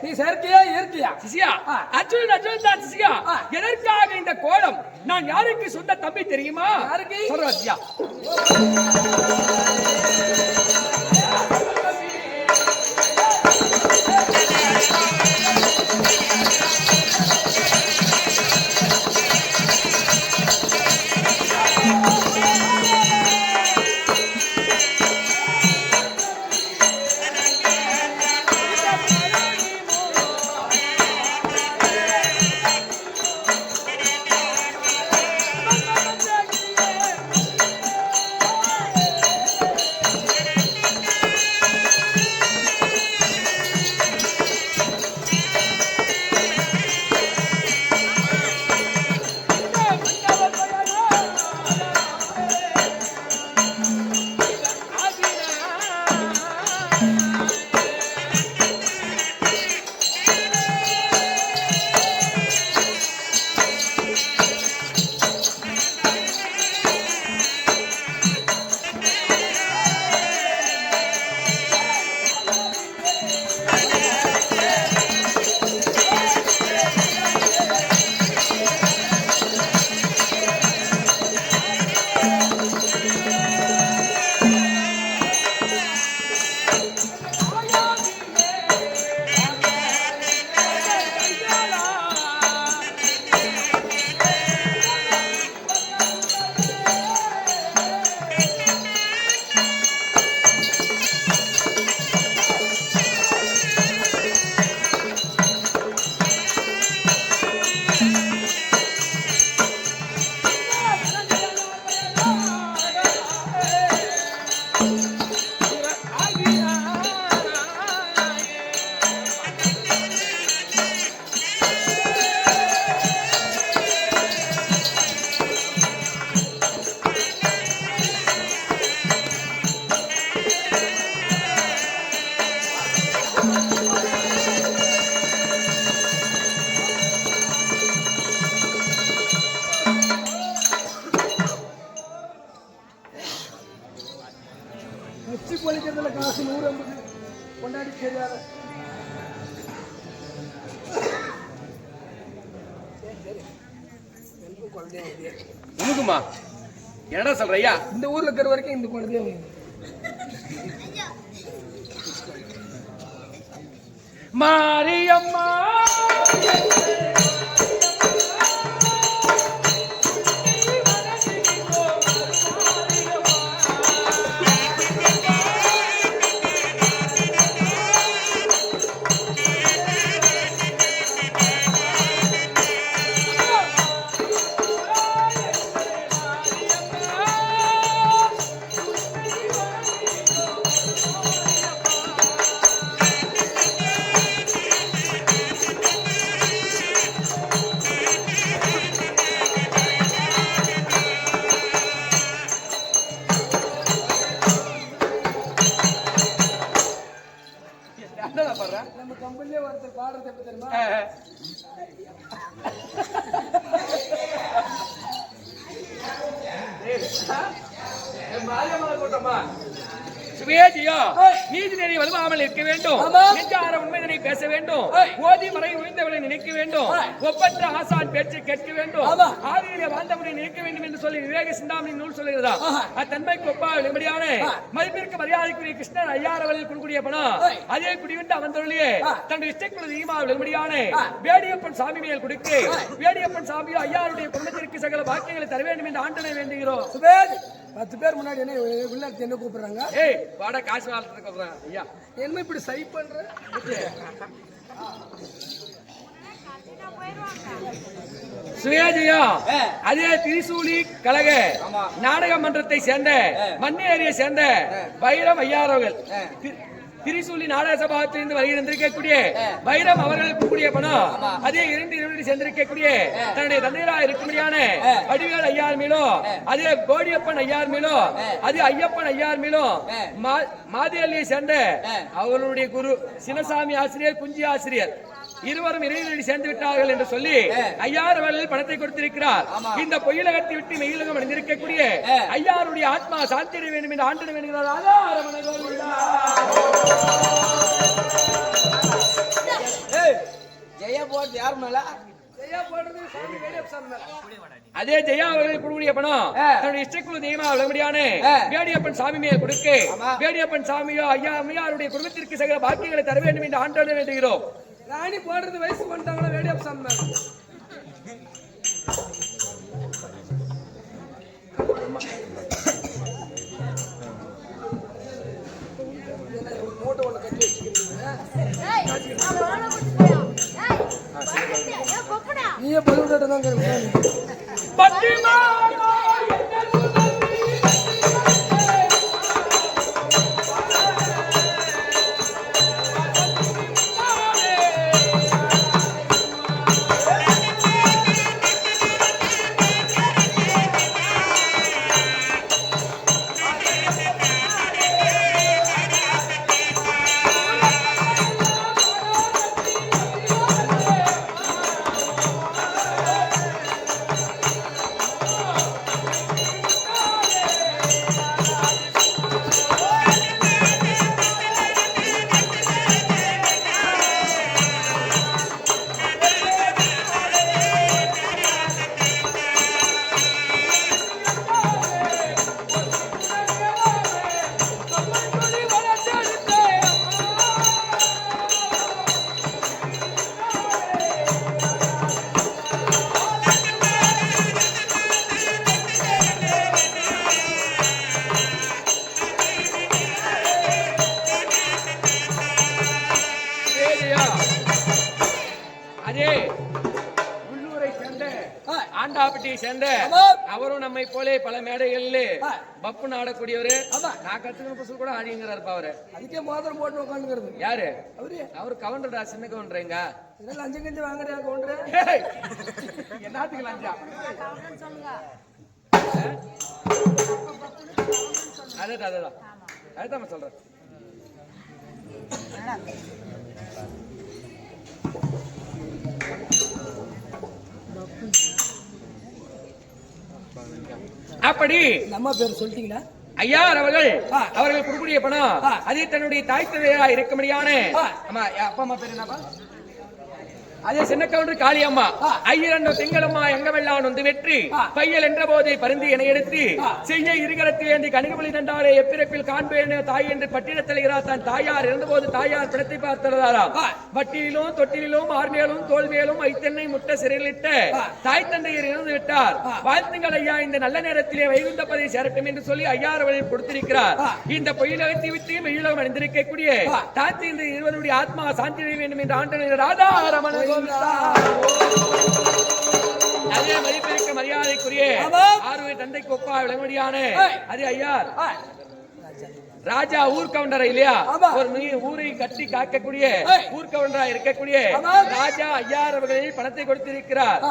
நீ செயற்கையா இயற்கையா? சிசியா அர்ஜுனன் தான் சிசியா. எதற்காக இந்த கோலம்? நான் யாருக்கு சொந்த தம்பி தெரியுமா? யாருக்கு? சரோஜா. முச்சி பொழிக்கிறதுல காசு 150 கொண்டாடி தெரியாத உனக்குமா என்னடா சொல்றியா? இந்த ஊர்ல இருக்கிற வரைக்கும் இந்த குழந்தைய மாரியம்மா நம்ம கம்பெனிலே ஒருத்தர் பாடுறது எப்படி தெரியுமா? சுவேதியா நீதி நெறி வலுவாமல் இருக்க வேண்டும். நெஞ்சார உண்மைதனை பேச வேண்டும். ஓதி மறை உழைந்தவளை நினைக்க வேண்டும். ஒப்பற்ற ஆசான் பேச்சு கேட்க வேண்டும். ஆதியிலே வாழ்ந்தவனை நினைக்க வேண்டும் என்று சொல்லி விவேக சிந்தாமணி நூல் சொல்லுகிறதா? அத்தன்மைக்கு ஒப்பாக வெளிப்படையான மதிப்பிற்கு மரியாதைக்குரிய கிருஷ்ணன் ஐயாரவளில் கொடுக்கூடிய பணம் அதே குடிவிட்டு அவந்தொழிலே தன்னுடைய இஷ்டக்குழு நீமா வெளிப்படையான வேடியப்பன் சாமி மேல் கொடுக்க வேடியப்பன் சாமியோ ஐயாருடைய குடும்பத்திற்கு சகல பாக்கியங்களை தர வேண்டும் என்று ஆண்டனை வேண்டுகிறோம். 10 பேர் முன்னாடி என்ன உள்ள என்ன கூப்பிடுறாங்க? ஏய் வாடா காசு வாழ்றதுக்கு கூப்பிடுறாங்க. ஐயா என்ன இப்படி சை பண்ற? சுவேதியா அதே திரிசூலி கழக நாடக மன்றத்தை சேர்ந்த மன்னேரியை சேர்ந்த வைரம் ஐயாரவர்கள் திரிசூலி நாடக சபாத்திலிருந்து வருகின்றிருக்கக்கூடிய வைரம் அவர்களுக்கு கூடிய பணம் அதே 2 சேர்ந்திருக்கக்கூடிய தன்னுடைய தந்தையராக இருக்கும்படியான வடிவேல் ஐயார் மேலும் அதே கோடியப்பன் ஐயார் மேலும் அதே ஐயப்பன் ஐயார் மேலும் மாதேலியை சேர்ந்த அவர்களுடைய குரு சின்னசாமி ஆசிரியர் குஞ்சி ஆசிரியர் இருவரும் இறைவனடி சேர்ந்து விட்டார்கள் என்று சொல்லி ஐயாயிரம் பணத்தை கொடுத்திருக்கிறார். இந்த பொய்யலகத்தை விட்டு மெய்யலகம் அடைந்திருக்கக்கூடிய ஐயாருடைய ஆத்மா சாந்தி வேண்டும் என்று ஆண்டன வேண்டுகிறார். ஜெய போட்டு யார் மேல ஜெயா போடுறது சாமி வேடியப்ப சாமி மேல. அதே ஜெயா அவர்களுக்கு கொடுக்கக்கூடிய பணம் தன்னுடைய இஷ்டக்குழு தெய்வமா விளங்கும்படியான வேடியப்பன் சாமி மேல் கொடுக்க வேடியப்பன் சாமியோ ஐயா அம்மையாருடைய குடும்பத்திற்கு சகல பாக்கியங்களை தர வேண்டும் என்று ஆண்டோடு வேண்டுகிறோம். ராணி போடுறது வயசு பண்ணிட்டாங்களா வேடியப்ப சாமி மேல. நீயே பொதுவிட்டு தான் ஆண்டாப்பட்டியை சேர்ந்த அவரும் நம்மை போலே பல மேடைகளில் பப்பு நாடக்கூடியவரு. நான் கத்துக்கிற புதுசு கூட ஆடிங்கிறாரு அவரு. அதுக்கே மோதிரம் போட்டு உட்காந்துக்கிறது யாரு அவரு? கவுண்டரா, சின்ன கவுண்டருங்க. லஞ்சம் கஞ்சி வாங்குறியா கவுண்டரு? என்னத்துக்கு லஞ்சா? அதுதான் அதுதான் சொல்றேன். அப்படி நம்ம பேர் சொல்லிட்டீங்களா? ஐயா அவர்கள் கொடுக்கூடிய பணம் அதே தன்னுடைய தாய் தந்தையா இருக்கும்படியான அப்பா அம்மா பேர் என்னப்பா? அதே சின்ன கவுண்டர் காளியம்மா ஐயரண்டோ திங்களம்மா எங்க வெள்ளான் வந்து வெற்றி பையல் என்ற போதை பருந்து என எடுத்து செய்ய இருகரத்தில் ஏந்தி கணிகமொழி தண்டாரே எப்பிறப்பில் காண்பேன் தாய் என்று பட்டினத்தலைகிறார். தன் தாயார் இருந்தபோது தாயார் பிணத்தை பார்த்ததாராம். வட்டியிலும் தொட்டிலும் ஆர்மேலும் தோல்வியிலும் ஐத்தென்னை முட்டை சிறையிலிட்ட தாய் தந்தையர் இருந்து விட்டார். வாழ்த்துங்கள் ஐயா, இந்த நல்ல நேரத்திலே வைகுந்த பதவி சேரட்டும் என்று சொல்லி ஐயார் அவர்கள் கொடுத்திருக்கிறார். இந்த பொயிலகத்தை விட்டு வெயிலகம் அணிந்திருக்கக்கூடிய தாத்தி இந்த இருவருடைய ஆத்மா சாந்தி அடைய வேண்டும் என்று ஆண்டு ராதாரமண அதே மதிப்பிற்கு மரியாதைக்குரிய ஆர்வ தந்தைக்கு ஒப்பா விளங்கும்படியான அது ஐயார் ராஜா ஊர் கவுண்டரா இல்லையா? ஒரு ஊரை கட்டி காக்கக்கூடிய ஊர் கவுண்டரா இருக்கக்கூடிய ராஜா ஐயார் அவர்கள் பணத்தை கொடுத்திருக்கிறார்.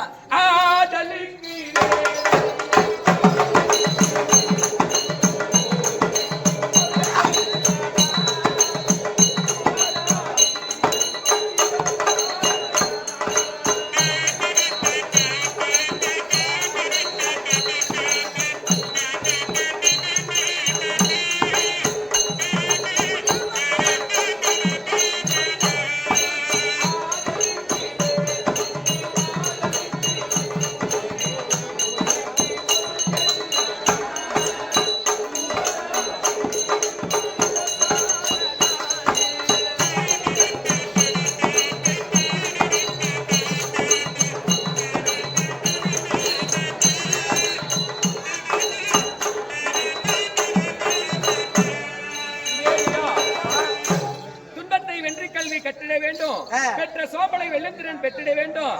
பெற்ற சோபலை வெள்ளத்திறன் பெற்றிட வேண்டும்.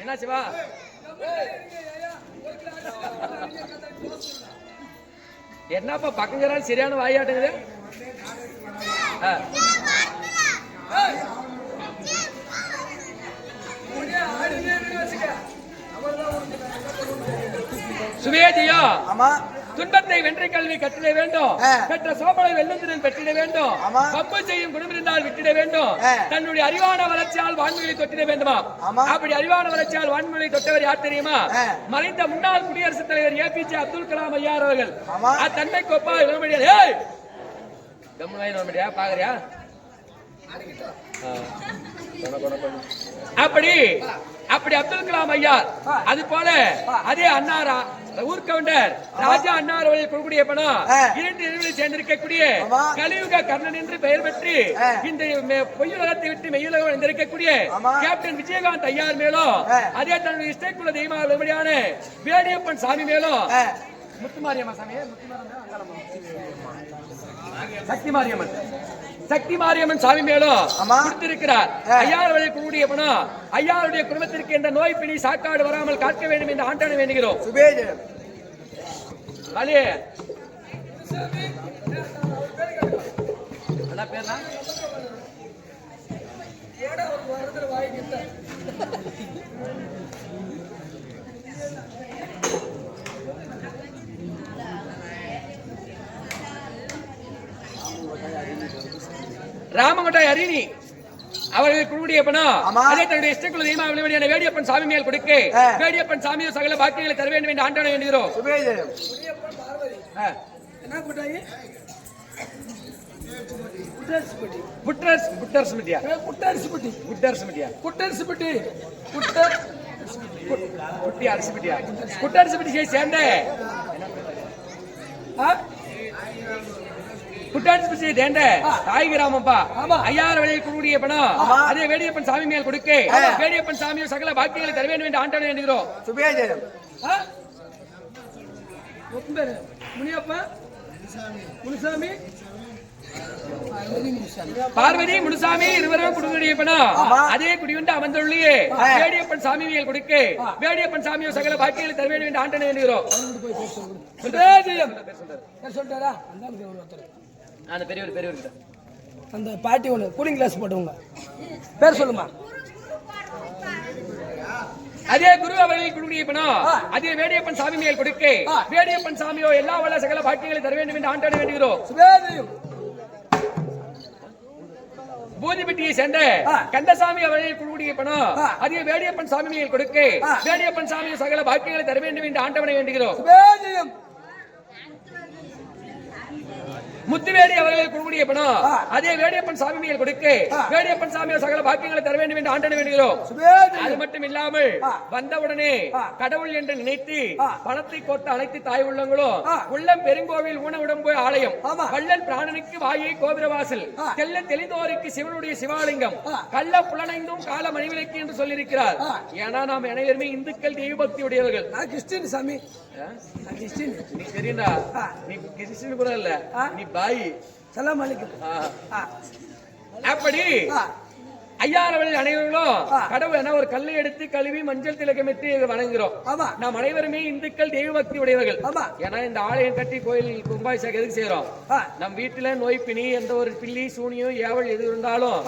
என்ன சிவா? என்னப்பா பக்கங்கிறான் சரியான வாயாட்டுங்குது. சுவேஜியா துன்பத்தை வெற்றி கல்வி கட்டிட வேண்டும். பெற்ற சோபலை வெள்ளத்திறன் பெற்றிட வேண்டும். பப்பு செய்யும் குடும்பம் இருந்தால் விட்டிட வேண்டும். தன்னுடைய அறிவான வளர்ச்சியால் வான்மொழி தொட்டிட வேண்டுமா? அப்படி அறிவான வளர்ச்சியால் வான்மொழி தொட்டவர் யார் தெரியுமா? மறைந்த முன்னாள் குடியரசுத் தலைவர் APJ அப்துல் கலாம் ஐயார் அவர்கள். தன்மை கோப்பா பாக்குறியா? அப்படி அப்துல் கலாம் ஐயா அது போல அதே அண்ணாரா ஊர் கவுண்டர் ராஜா அன்னார் அவர்கள் கொடுக்கக்கூடிய பணம் 2 நிறுவனங்களை சேர்ந்திருக்கக்கூடிய கலியுக கர்ணன் என்று பெயர் பெற்று இந்த பொய்யுலகத்தை விட்டு மெய்யுலகம் வந்திருக்கக்கூடிய கேப்டன் விஜயகாந்த் ஐயார் மேலும் அதே தன்னுடைய இஷ்டக்குள்ள தெய்வமான வேடியப்பன் சாமி மேலும் முத்துமாரியம்மன் சாமி சக்தி மாரியம்மன் சாமி மேலும் கொடுத்திருக்கிறார். ஐயார் அவர்கள் கூடிய பணம் ஐயாருடைய குடும்பத்திற்கு என்ற நோய் பிணி சாக்காடு வராமல் காக்க வேண்டும் என்று ஆண்டான வேண்டுகிறோம். ராமகோட்டை அரிணி அவர்கள் கூடிய பணம் அதே தன்னுடைய இஷ்டக்குள்ள தெய்வமான வேடியப்பன் சாமி மேல் கொடுக்க வேடியப்பன் சாமியோ சகல பாக்கியங்களை தர வேண்டும் என்று ஆண்டான வேண்டுகிறோம். சேர்ந்த குட்டாட்சி தேண்ட தாய் கிராமப்பா ஐயாயிரம் வழியில் கூடிய பணம் அதே வேடியப்பன் சாமி மேல் கொடுக்க வேடியப்பன் சாமியோ சகல பாக்கியங்களை தர வேண்டும் என்று ஆண்டான வேண்டுகிறோம். பார்வதி முனுசாமி இருவரும் குடும்படைய பணம் அதே குடியுண்டு அமர்ந்துள்ளியே வேடியப்பன் சாமி மேல் கொடுக்க வேடியப்பன் சாமியோ சகல பாக்கியங்களை தர வேண்டும் என்று ஆண்டான வேண்டுகிறோம். அந்த பெரியவர் அந்த பாட்டி ஒண்ணு கூலிங் கிளாஸ் போட்டவங்க பேர் சொல்லுமா. அதே குரு அவர்கள் குடும்பிய பணம் அதே வேடியப்பன் சாமி மேல் கொடுக்க வேடியப்பன் சாமியோ எல்லா வல்ல சகல பாக்கியங்களை தர வேண்டும் என்று ஆண்டான வேண்டுகிறோம். பூதிபட்டியை சேர்ந்த கந்தசாமி அவர்கள் கூடிய பணம் அதே வேடியப்பன் சாமி மேல் கொடுக்க வேடியப்பன் சாமியோ சகல பாக்கியங்களை தர வேண்டும் என்று ஆண்டவனை வேண்டுகிறோம். முத்துவேடி அவர்கள் கூடிய பணம் அதே வேடியப்பன் சாமி மேல் கொடுக்க வேடியப்பன் சாமியோ சகல பாக்கியங்களை தர வேண்டும் என்று ஆண்டன வேண்டுகிறோம். அது மட்டும் இல்லாமல் வந்தவுடனே கடவுள் என்று நினைத்து பணத்தை கோத்த அனைத்து தாய் உள்ளங்களும் உள்ளம் பெருங்கோவில் ஊனவுடம்பு ஆலயம் வள்ளல் பிராணனுக்கு வாயை கோபுரவாசல் தெல்ல தெளிந்தோருக்கு சிவனுடைய சிவாலிங்கம் கள்ள புலனைந்தும் கால மணிவிளக்கு என்று சொல்லியிருக்கிறார். ஏன்னா நாம் அனைவருமே இந்துக்கள் தெய்வ பக்தி உடையவர்கள். கிறிஸ்டின் சாமி நீ தெரியுண்டா நீ கிறிஸ்டின் கூட இல்ல நீ பாய் சலாம் அலைக்கும். அப்படி ஐயாரவர்கள் அனைவர்களும் கடவுள் என ஒரு கல்லை எடுத்து கழுவி மஞ்சள் திலகமிட்டு வணங்குகிறோம். நாம் அனைவருமே இந்துக்கள் தெய்வ பக்தி உடையவர்கள். ஏன்னா இந்த ஆலயம் கட்டி கோயில் கும்பாபிஷேகம் எதுக்கு செய்யறோம்? நம் வீட்டுல நோய் பிணி எந்த ஒரு பில்லி சூனியம் ஏவல் எது இருந்தாலும்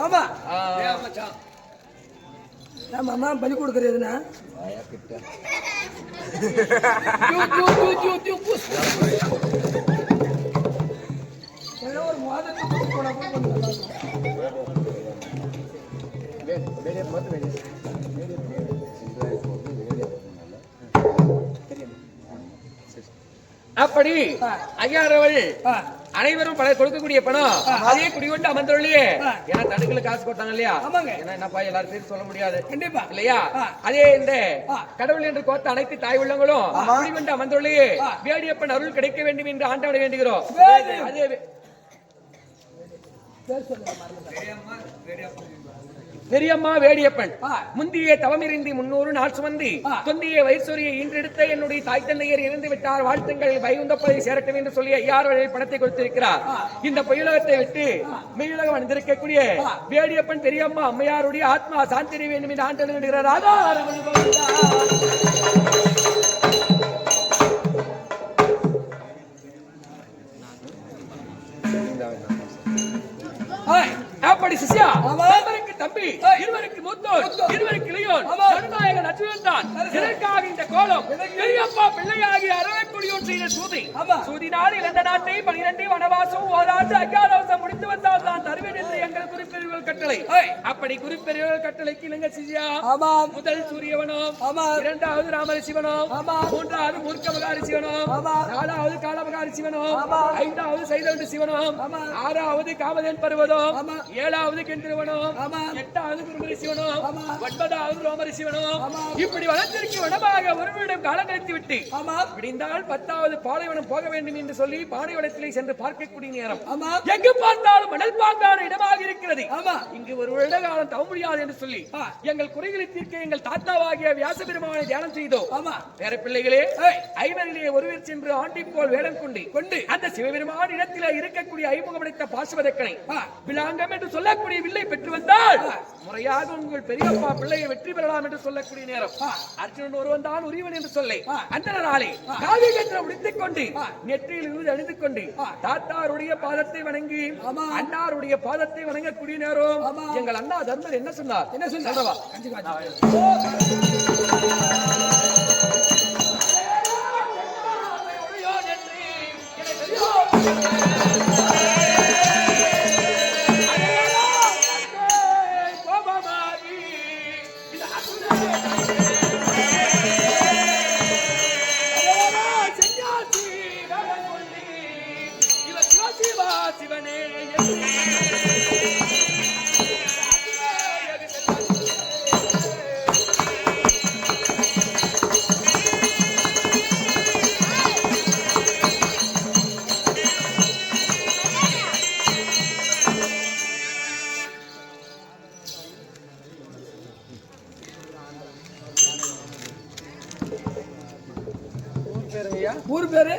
அம்மா பலி கொடுக்கறதுன்னா ஒரு மாதத்துக்கு போனா அப்படி ஐயாரவள் அனைவரும் பல கொடுக்கக்கூடிய பணம் அதே குடிகொண்டு அமர்ந்தொழியே ஏன்னா தடுக்கல காசு கொடுத்தாங்க இல்லையா? ஏன்னா என்னப்பா எல்லாரும் பேர் சொல்ல முடியாது கண்டிப்பா இல்லையா? அதே இந்த கடவுள் என்று கோத்த அனைத்து தாய் உள்ளங்களும் குடிகொண்டு அமர்ந்தொழியே வேடியப்பன் அருள் கிடைக்க வேண்டும் என்று ஆண்டவனை வேண்டுகிறோம். அதே பெரியம்மா வேடியப்பன் முந்திய தவமிருந்தி 300 நாள் சுமந்தி தொந்திய வயசொரியை ஈன்றெடுத்த என்னுடைய தாய் தந்தையர் இறந்து விட்டார் வாழ்த்துங்கள் வைகுந்தப்பதை சேரட்டும் என்று சொல்லி ஐயாயிரம் பணத்தை கொடுத்திருக்கிறார். இந்த பொய்யுலகத்தை விட்டு மெய்யுலகம் அணிந்திருக்கக்கூடிய வேடியப்பன் பெரியம்மா அம்மையாருடைய ஆத்மா சாந்தி வேண்டும் என்று ஆண்டு வேண்டுகிறார். அப்படி சிஷ்யா இருவருக்கு தம்பி இருவருக்கு மூத்தோர் இருவருக்கு இளையோர் ஜனநாயகன் அச்சுவன் தான் இதற்காக இந்த கோலம் பெரியப்பா பிள்ளையாகி அரவக்குடியோர் செய்த சூதினால் இழந்த நாட்டை 12 வனவாசம் ஓராண்டு அஜாதவாசம் முடித்து வந்தால் தான் தருவேன் என்று எங்கள் குறிப்பில் கட்டளை. அப்படி குரு பெரியவர் கட்டளைக்கு இணங்க சிஷ்யா ஆமாம் முதல் சூரியவனம், ஆமாம் இரண்டாவது ராமரி சிவனம், ஆமாம் மூன்றாவது மூர்க்கமகாரி சிவனம், ஆமாம் நாலாவது காலமகாரி சிவனம், ஆமாம் ஐந்தாவது சைதவண்டி சிவனம், ஆமாம் ஆறாவது காமதேன் பர்வதம், ஆமாம் ஏழாவது கெந்திரவனம், ஆமாம் எட்டாவது குருமரி சிவனம், ஆமாம் ஒன்பதாவது ரோமரி சிவனம். ஆமாம் இப்படி வளர்த்திற்கு வனமாக ஒரு வீடம் காலம் கழித்து விட்டு ஆமாம் விடிந்தால் 10வது பாலைவனம் போக வேண்டும் என்று சொல்லி பாலைவனத்திலே சென்று பார்க்கக்கூடிய நேரம் ஆமாம் எங்கு பார்த்தாலும் மணல் பாங்கான இடமாக இருக்கிறது. ஆமாம் இங்கு ஒரு வருட காலம் தவ முடியாது என்று சொல்லி எங்கள் குறைகளை தீர்க்க எங்கள் தாத்தாவாகிய வியாச பெருமானை தியானம் செய்தோம். ஆமாம் வேற பிள்ளைகளே, ஐவரிலே ஒருவர் சென்று ஆண்டி போல் வேடம் கொண்டு அந்த சிவபெருமான் இடத்திலே இருக்கக்கூடிய ஐமுகம் அடைத்த பாசவதக்கனை விலாங்கம் என்று சொல்லக்கூடிய வில்லை பெற்று வந்தால் முறையாக உங்கள் பெரியப்பா பிள்ளையை வெற்றி பெறலாம் என்று சொல்லக்கூடிய நேரம் அர்ஜுனன் ஒருவன் தான் உரியவன் என்று சொல்லி அந்த நாளே காவி கற்ற முடித்துக் கொண்டு நெற்றியில் இருந்து அணிந்து கொண்டு தாத்தாருடைய பாதத்தை வணங்கி அண்ணாருடைய பாதத்தை வணங்கக்கூடிய நேரம் எங்கள் அண்ணா தர்மர் என்ன சொன்னார்? என்ன சொல்றவா ஊர் பேரு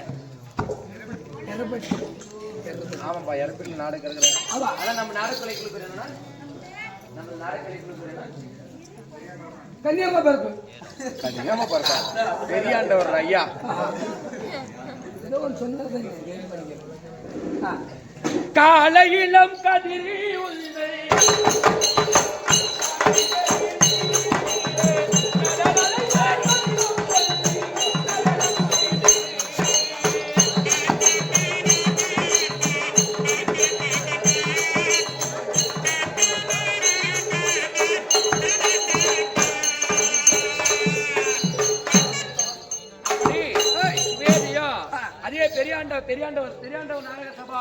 ஆமாப்பா, எரப்பில் நாடு கிடக்குறேன். அதான் நம்ம நாடகலைக்குள்ள பேர் என்னன்னா, நம்ம நாடகலைக்குள்ள பேர் என்ன? கன்னியாகுமரி பருப்பு பெரியாண்டவர் ஐயா. ஏதோ ஒன்று சொன்னது காலையிலம் கதிரி உள்ளே பெரியாண்டவர் நாடக சபா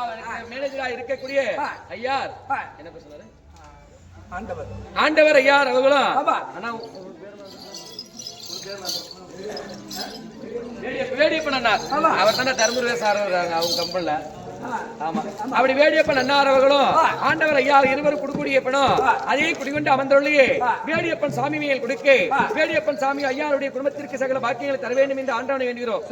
மேனேஜரா இருக்கக்கூடிய ஐயார் என்ன பேசுறாரு? ஆண்டவர் ஐயார் அவர்களும் வேடியப்பன் அண்ணார் அவர் தானே தர்மபுரி சார் அவங்க கம்பெனில. ஆமா, அப்படி வேடியப்பன் அண்ணார் அவர்களும் ஆண்டவர் ஐயா இருவரும் குடுக்கூடிய பணம் அதே குடிகொண்டு அமர்ந்தொழியே வேடியப்பன் சாமி மேல் கொடுக்க வேடியப்பன் சாமி ஐயாருடைய குடும்பத்திற்கு சகல பாக்கியங்களை தர வேண்டும் என்று ஆண்டவனை வேண்டுகிறோம்.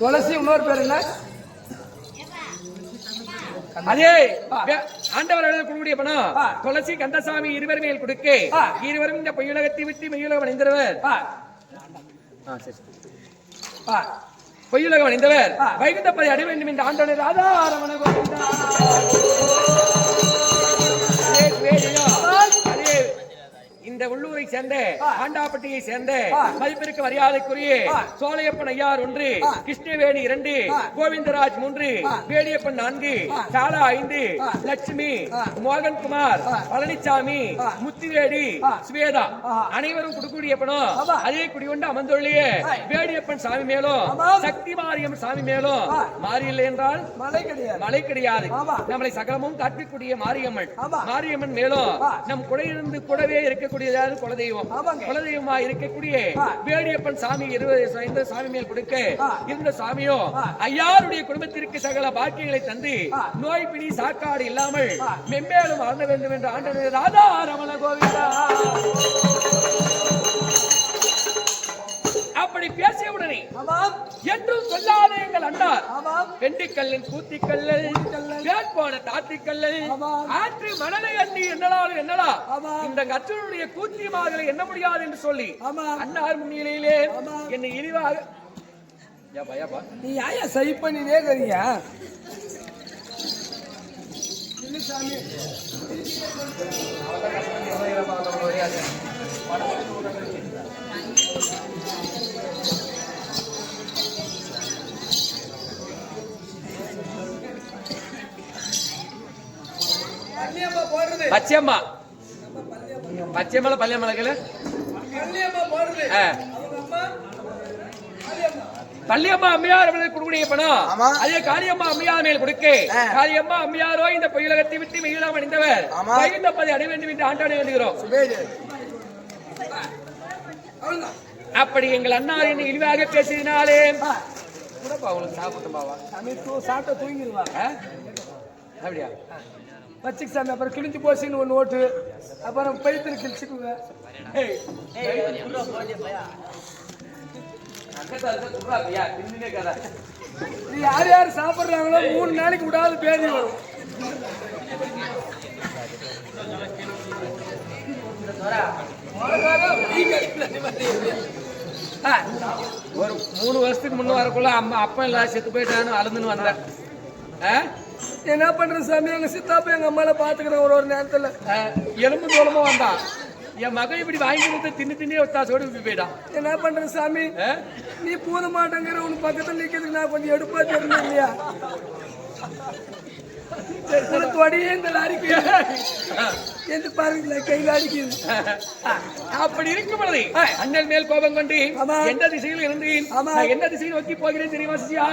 துளசி இன்னொரு பேர் என்ன? அதே ஆண்டவர்கள் கொடுக்கூடிய பணம் துளசி கந்தசாமி இருவர் மேல் கொடுக்க இருவரும் இந்த பொய்யுலகத்தை விட்டு மெய்யுலகம் அணிந்தவர். பொய்யுலகம் அணிந்தவர் வைகுந்தப்பதை அடைய வேண்டும் என்று ஆண்டவனை ராதாரமண கோவிந்தா. இந்த உள்ளூரை சேர்ந்த ஆண்டாப்பட்டியை சேர்ந்த மதிப்பிற்கு மரியாதைக்குரிய சோலையப்பன் ஐயார் 1, கிருஷ்ணவேணி 2, கோவிந்தராஜ் 3, வேடியப்பன் 4, சாலா 5, லட்சுமி, மோகன்குமார், பழனிசாமி, முத்திவேடி, ஸ்வேதா அனைவரும் கொடுக்கூடிய பணம் அதே குடிகொண்டு அமர்ந்துள்ளிய வேடியப்பன் சாமி மேலும் சக்தி மாரியம் சாமி மேலும் மாறி இல்லை என்றால் மழை கிடையாது. நம்மளை சகலமும் காட்டக்கூடிய மாரியம்மன் மாரியம்மன் மேலும் நம் குடையிலிருந்து கூடவே இருக்கக்கூடிய குலதெய்வம் குலதெய்வமா இருக்கக்கூடிய வேடியப்பன் சாமி இந்த சாமி மேல் கொடுக்க இந்த சாமியோ ஐயாருடைய குடும்பத்திற்கு சகல பாக்கியங்களை தந்து நோய் பிடி சாக்காடு இல்லாமல் மென்மேலும் வளர வேண்டும் என்று ஆண்டவரே ராதா ரமண கோவிந்தா. அப்படி பேசிய உடனே என்றும் சொல்லாத எங்கள் அண்ணார் வெண்டிக்கல்லின் கூத்திக்கல்லில் போன தாத்திக்கல்லில் ஆற்று மணலை அண்ணி என்னடாலும் என்னடா இந்த அச்சனுடைய கூத்தியமாக எண்ண முடியாது என்று சொல்லி அண்ணார் முன்னிலையிலே என்னை இழிவாக நீ யாயா சரி பண்ணினே கரியா பள்ளியம்மா போடுறது பச்சையம்மா பச்சையம்மால பள்ளியம்மளக்கல பள்ளியம்மா போடுறது அவங்க அம்மா பள்ளியம்மா அம்மையார் கொடுக்கூடிய பணம் அதே காளியம்மா அம்மையார் மேல் கொடுக்க காளியம்மா அம்மையாரோ இந்த பொய்யுலகத்தை விட்டு வெயிலாம் அடைந்தவர் பகிர்ந்தப்பதை அடைய வேண்டும் என்று ஆண்டாடி வருகிறோம். அப்படி எங்கள் அண்ணார் என்னை இழிவாக பேசினாலே அவங்களுக்கு சாப்பிட்டுமாவா சாப்பிட்ட தூங்கிடுவா அப்படியா பச்சைக்கு சாமி அப்புறம் கிழிஞ்சு போச்சுன்னு ஒன்று ஓட்டு அப்புறம் பைத்திரு கிழிச்சுக்குங்க. யார் யார் சாப்பிடுறாங்களோ 3 நாளைக்கு விடாத பேதி வரும். ஒரு 3 வருஷத்துக்கு முன்ன வரக்குள்ள அம்மா அப்பா எல்லாம் செத்து போயிட்டான்னு அழுதுன்னு வந்தேன். என்ன பண்றது சாமி எங்க சித்தாப்பா எங்க அம்மால பாத்துக்கிறேன் ஒரு நேரத்துல எலும்பு தோலமா வந்தான். என் மகன் இப்படி வாங்கி கொடுத்து தின்னு ஒத்தா சோடு போயிட்டான். என்ன பண்றது சாமி நீ பூத மாட்டேங்கிற உன் பக்கத்துல நிக்கிறதுக்கு நான் கொஞ்சம் எடுப்பா தெரியும் இல்லையா தொடையே இந்த லாரிக்கு எந்த பாருங்களா கையில அடிக்குது. அப்படி இருக்கும் பொழுது அண்ணன் மேல் கோபம் கொண்டு எந்த திசையில் இருந்தேன் எந்த திசையில் நோக்கி போகிறேன் தெரியுமா சிசியா?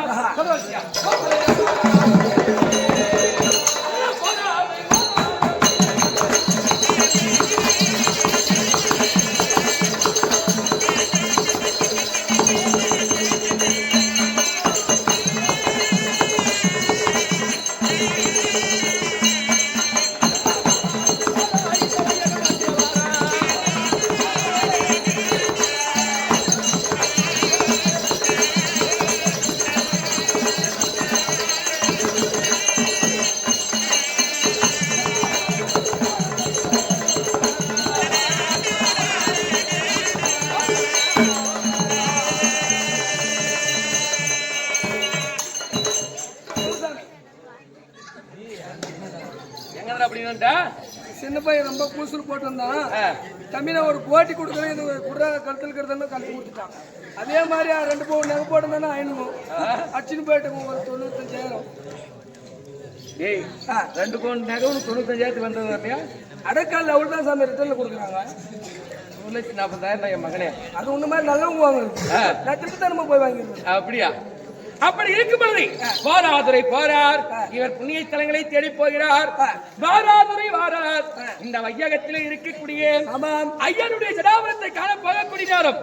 சின்ன பையன் ரொம்ப கூசல் போட்டு வந்தான். தம்பினா ஒரு போட்டி கொடுக்குறேன் இது குடுற கழுத்தில் கழுத்து கொடுத்துட்டான். அதே மாதிரி 2 பவுன் நகை போட்டிருந்தானே 500 அச்சுன்னு போயிட்டு ஒரு 95,000. ஏய் 2 பவுன் நகை 95,000 வந்தது அடைக்கால அவள் தான் சாமி ரிட்டர்ல கொடுக்குறாங்க. 1,40,000 என் மகனே அது ஒண்ணு மாதிரி நல்லவங்க வாங்க நான் திருப்பி தான் போய் வாங்கிடுவேன். அப்படியா? அப்படி இருக்கும் பொழுது வாராதுரை போறார். இவர் புண்ணிய ஸ்தலங்களை தேடி போகிறார். வாராதுரை வாரார். இந்த வையகத்திலே இருக்கக்கூடிய ஐயனுடைய ஜடாபுரத்தை காண போகக்கூடிய நேரம்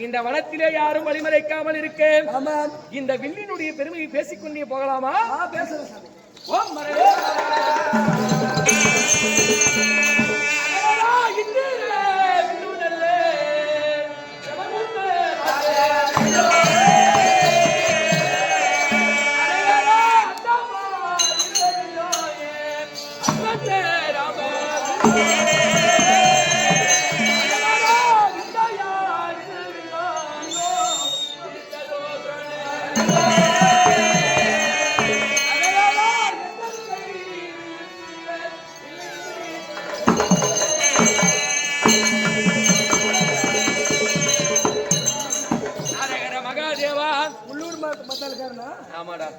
இந்த வனத்திலே யாரும் வழிமறைக்காமல் இருக்க இந்த வில்லினுடைய பெருமையை பேசிக்கொண்டே போகலாமா? பேசுறேன்.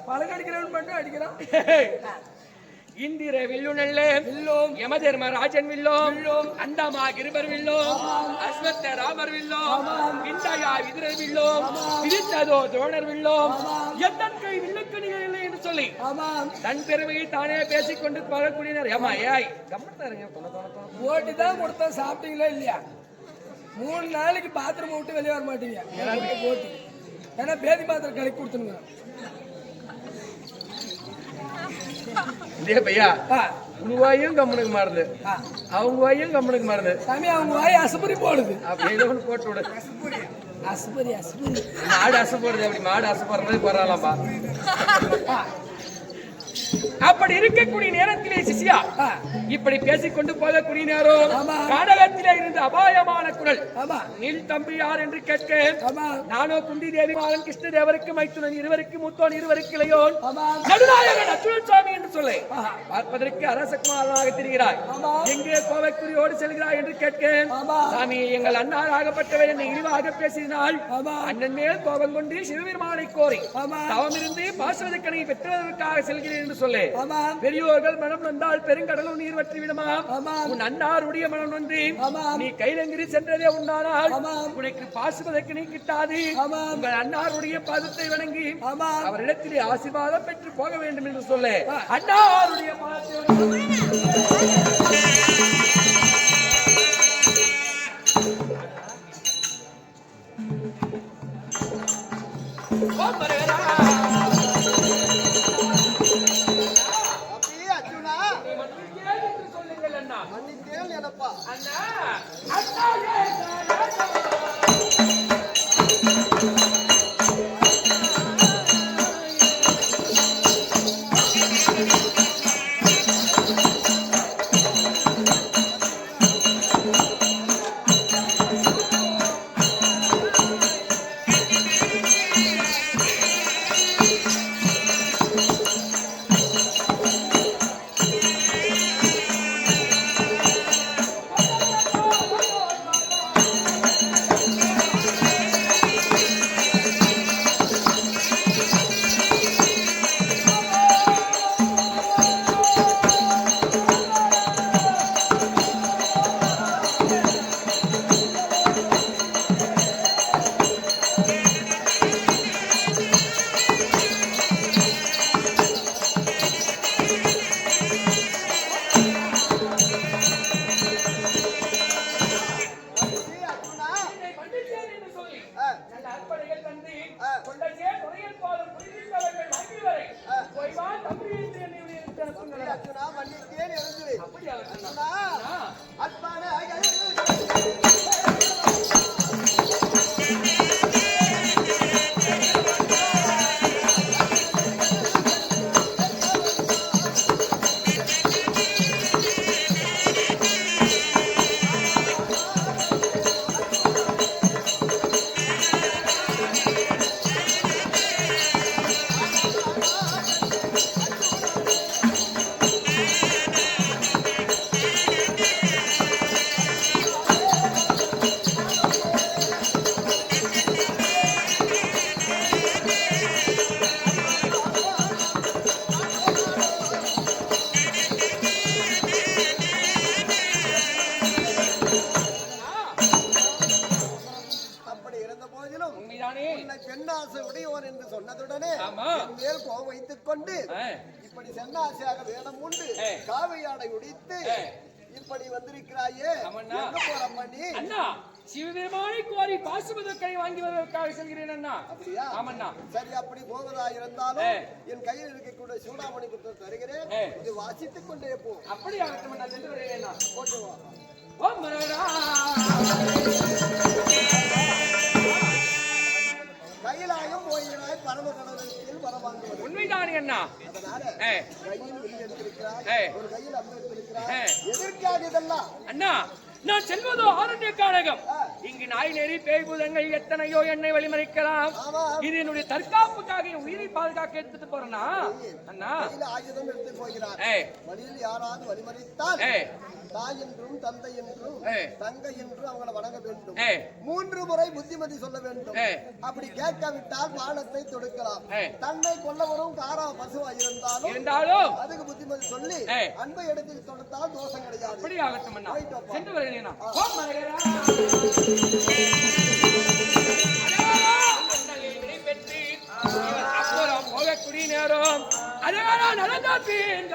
பழகடிக்கிறவன் மட்டும் அடிக்கிறான். இந்திர வில்லுநல்ல வில்லோம் யமதர்ம ராஜன் வில்லோம் அந்தமா கிருபர் வில்லோம் அஸ்வத்த ராமர் வில்லோம் இந்தயா விதிரர் வில்லோம் பிரித்ததோ துரோணர் வில்லோம் எத்தன் கை வில்லுக்கு நிகழ் இல்லை என்று சொல்லி தன் பெருமையை தானே பேசிக்கொண்டு போகக்கூடியனர். ஏமா ஏய் கம்மத்தாருங்க ஓட்டி தான் கொடுத்தா சாப்பிட்டீங்களா இல்லையா? 3 நாளைக்கு பாத்ரூம் விட்டு வெளியே வர மாட்டீங்க. போட்டி ஏன்னா பேதி பாத்திரம் கலக்கி கொடுத்துருங்க. பையா உன் வாயும் கம்மனுக்கு மாறுது அவங்க வாயும் கம்மனுக்கு மாறுது. சாமி அவங்க வாய் அசுபரி போடுது. அப்படியே போட்டு விடு. அசுபரி அசுபரி மாடு அசை போடுது. அப்படி மாடு அசை போடுறது போறாளாம்பா. அப்படி இருக்கக்கூடிய நேரத்திலே சிசியா இப்படி பேசிக்கொண்டு போகக்கூடிய நேரம் காடகத்திலே இருந்து அபாயமான குரல் நீல் தம்பி யார் என்று கேட்க நானோ குந்தி தேவி மாறன் கிருஷ்ண தேவருக்கு மைத்துனன் இருவருக்கு மூத்தோன் இருவருக்கு இளையோன் நடுநாயகன் அச்சுரன் சாமி என்று சொல்லு. பார்ப்பதற்கு அரசகுமாரனாக தெரிகிறாய். எங்கே கோவைக்குரியோடு செல்கிறாய் என்று கேட்கிறேன். சாமி, எங்கள் அண்ணார் ஆகப்பட்டவை என்னை இழிவாக பேசினால் அண்ணன் மேல் கோபம் கொண்டு சிவபெருமானை கோரி தவம் இருந்து பாசவதக்கனை பெற்றுவதற்காக செல்கிறேன் என்று சொல்லு. பெரியோர்கள் மனம் வந்தால் பெருங்கடலும் நீர் வற்றி விடுமா. உன் அண்ணாருடைய மனம் வந்து நீ கைலங்கிரி சென்றதே உண்டானால் உனக்கு பாசுவதக்கனை கிட்டாது. உங்கள் அண்ணாருடைய பாதத்தை வணங்கி அவரிடத்திலே ஆசீர்வாதம் பெற்று போக வேண்டும் என்று சொல்லு. அண்ணாருடைய சொல்லுங்கள் அண்ணா. மன்னித்தேன் எனப்பா. அண்ணா பெண்ணாசை உடையவன் என்று சொன்னதுடனே மேல் கோபம் வைத்துக் கொண்டு இப்படி சென்னாசையாக வேடம் உண்டு காவையாடை உடித்து இப்படி வந்திருக்கிறாயே பண்ணி சிவபெருமானை கோரி பாசுபதக்கனை வாங்கி வருவதற்காக செல்கிறேன் அண்ணா. அப்படியா? ஆமண்ணா. சரி, அப்படி போவதா இருந்தாலும் என் கையில் இருக்கக்கூடிய சூடாமணி புத்தகம் தருகிறேன், இது வாசித்துக் கொண்டே போ. அப்படி ஆகட்டும் அண்ணா, சென்று வருகிறேன். போட்டு வா. ஓம் மரடா கையிலாயும் போயினாய் பரம கடவுளில் வரவாங்குவது உண்மைதானே அண்ணா. அதனால கையில் வெளி எடுத்திருக்கிறாய், ஒரு கையில் அம்பு எடுத்திருக்கிறாய். எதற்காக இதெல்லாம் அண்ணா? நான் செல்வதோ ஆரண்ய கானகம். இங்கு நாய் நெறி பேய்பூதங்கள் எத்தனையோ என்னை வழிமறிக்கலாம். இது என்னுடைய தற்காப்புக்காக என் உயிரை பாதுகாக்க எடுத்துட்டு போறேன்னா அண்ணா. ஆயுதம் எடுத்து போகிறார். வழியில் யாராவது வழிமறித்தால் தாய் என்றும் தந்தை என்றும் தங்கை என்றும் அவங்களை வணங்க வேண்டும். 3 முறை புத்திமதி சொல்ல வேண்டும். அப்படி கேட்காவிட்டால் பானத்தை தொடுக்கலாம். தன்னை கொல்ல வரும் காரா பசுவா இருந்தாலும் அதுக்கு புத்திமதி சொல்லி அன்பை எடுத்து தொடுத்தால் தோஷம் கிடையாது. அப்படி ஆகட்டும் அண்ணா, சென்று வருகிறேன். போகக்கூடிய நேரம் அழகான நடந்தாப்பின்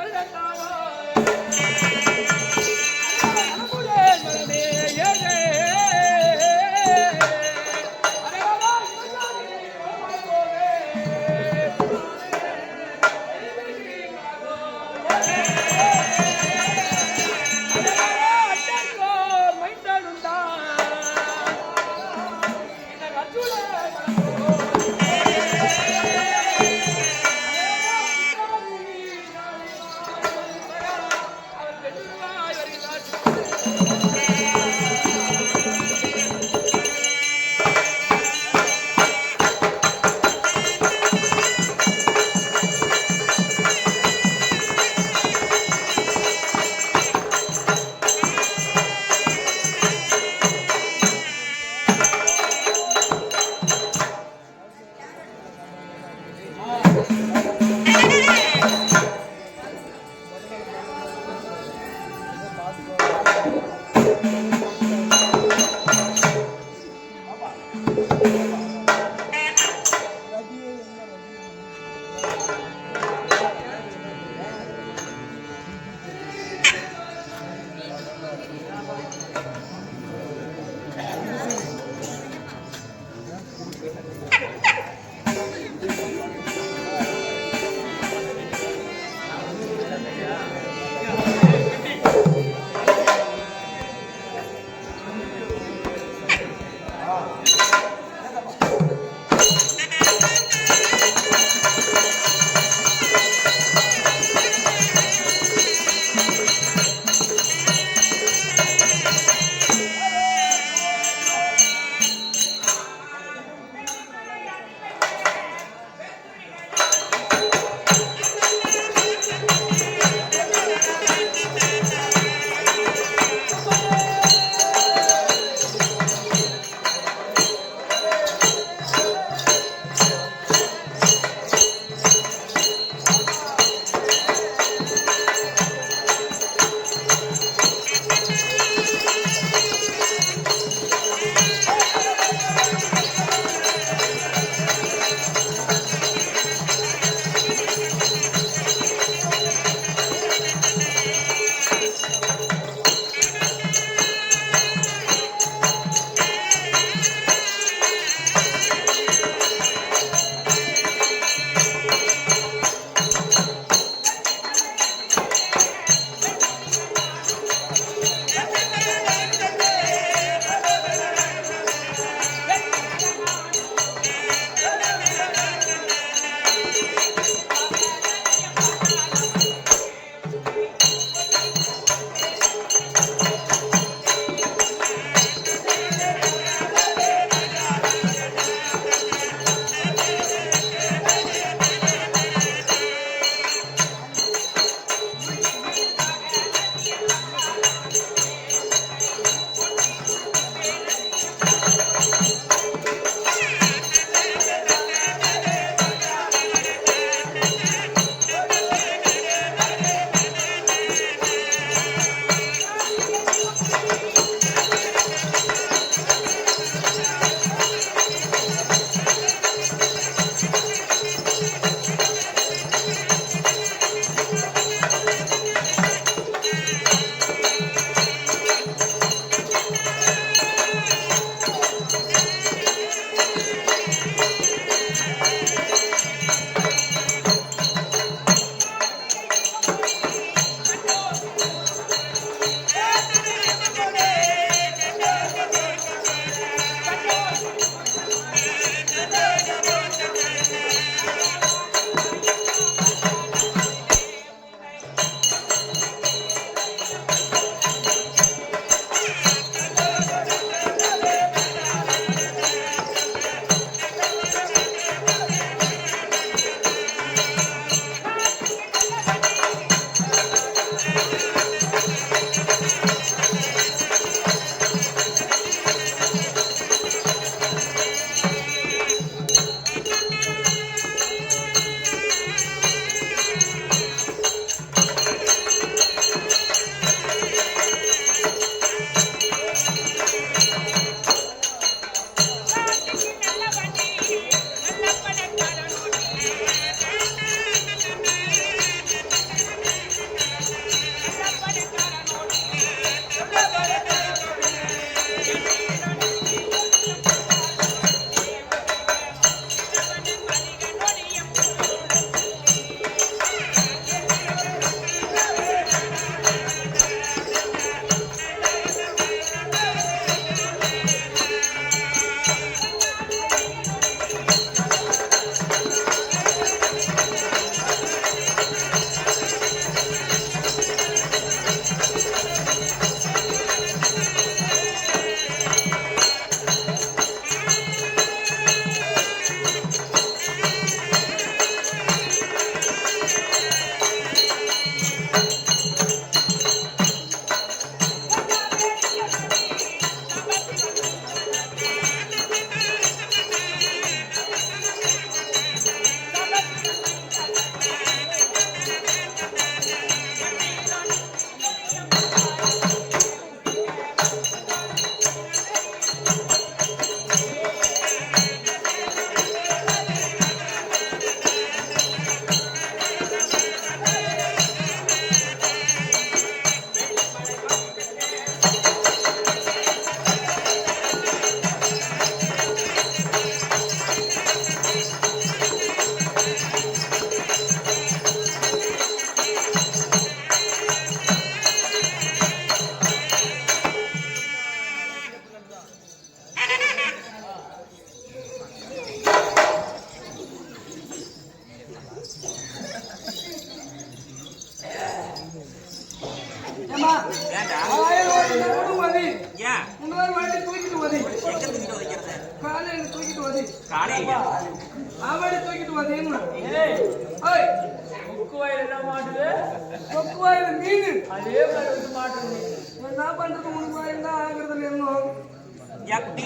என்ன கொக்கு வாயில மீன் அதே மாதிரி வந்து மாட்டுது. என்ன பண்றது உனக்கு வாயில் தான் ஆகுறது என்ன எப்படி?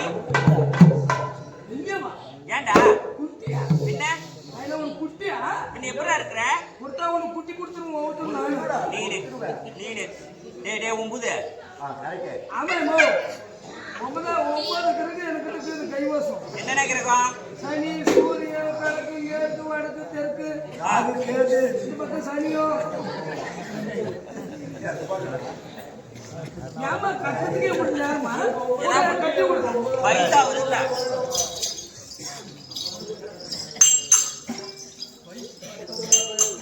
இல்லையம்மா ஏன்டா? குட்டியா பின்ன அதுல உனக்கு குட்டியா பின்ன எப்படிடா இருக்கிற? கொடுத்தா உனக்கு குட்டி கொடுத்துருவோம் ஒவ்வொருத்தரும் நானும் நீனு டேய் உம்புது. ஆமாம் ஒன்பதான் 9 கிரகம் எனக்கு இருக்குது கைவாசம். என்னென்ன கிரகம்? சனி சூரியன் கிழக்கு மேற்கு வடக்கு தெற்கு இது பக்கம் சனியோ ஏமா கட்டத்துக்கே முடியலாமா கட்டி கொடுக்கும் வயசாகுது இல்ல?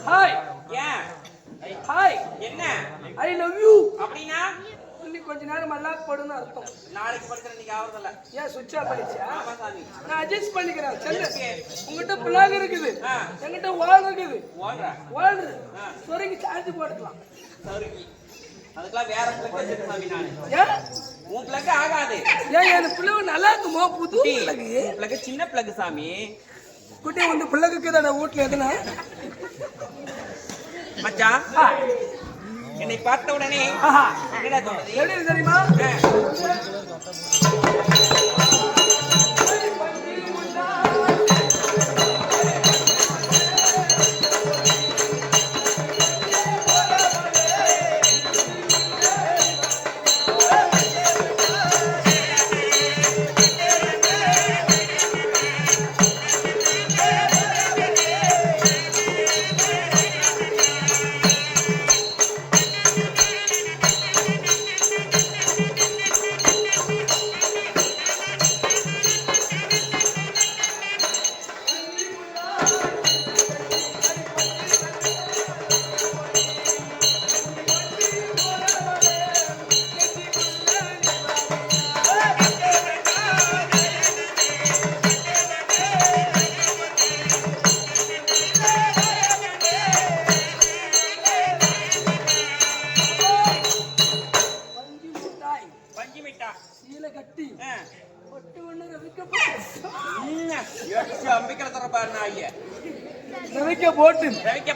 ஹாய் ஏன்? ஹாய் என்ன ஐ லவ் யூ அப்படின்னா? இன்னும் கொஞ்ச நேரம் மல்லாக்கு போடுன்னு அர்த்தம். நாளைக்கு படுக்கிற நீங்க ஆவறதில்ல. ஏன் சுவிட்ச் ஆஃப் ஆயிடுச்சா? ஆமா சாமி. நான் அட்ஜஸ்ட் பண்ணிக்கிறேன். செல்லு உங்ககிட்ட பிளாக் இருக்குது, ஆ. என்கிட்ட வால் இருக்குது. ஓடுற வால் சொருங்கி சார்ஜ் போட்டுக்கலாம். சருக்கு அதுக்கெல்லாம் வேற பிளக் வச்சிருக்க சாமி நானு. ஏன் உன் பிளக் ஆகாது. ஏன் என் பிள்ளை நல்லா இருக்குமோ புது பிள்ளை? பிளக் சின்ன பிளக் சாமி. குட்டி வந்து பிள்ளைக்கு தான் வீட்டுல எதுனா மச்சான் என்னை பார்த்த உடனே என்னடா தோணுது? எப்படி தெரியுமா?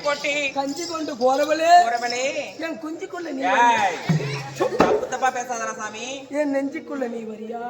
போட்டு கஞ்சி கொண்டு போறவளே என் குஞ்சுக்குள்ள நீ தப்பு தப்பா பேசாதடா சாமி. என் நெஞ்சுக்குள்ள நீ வரியா?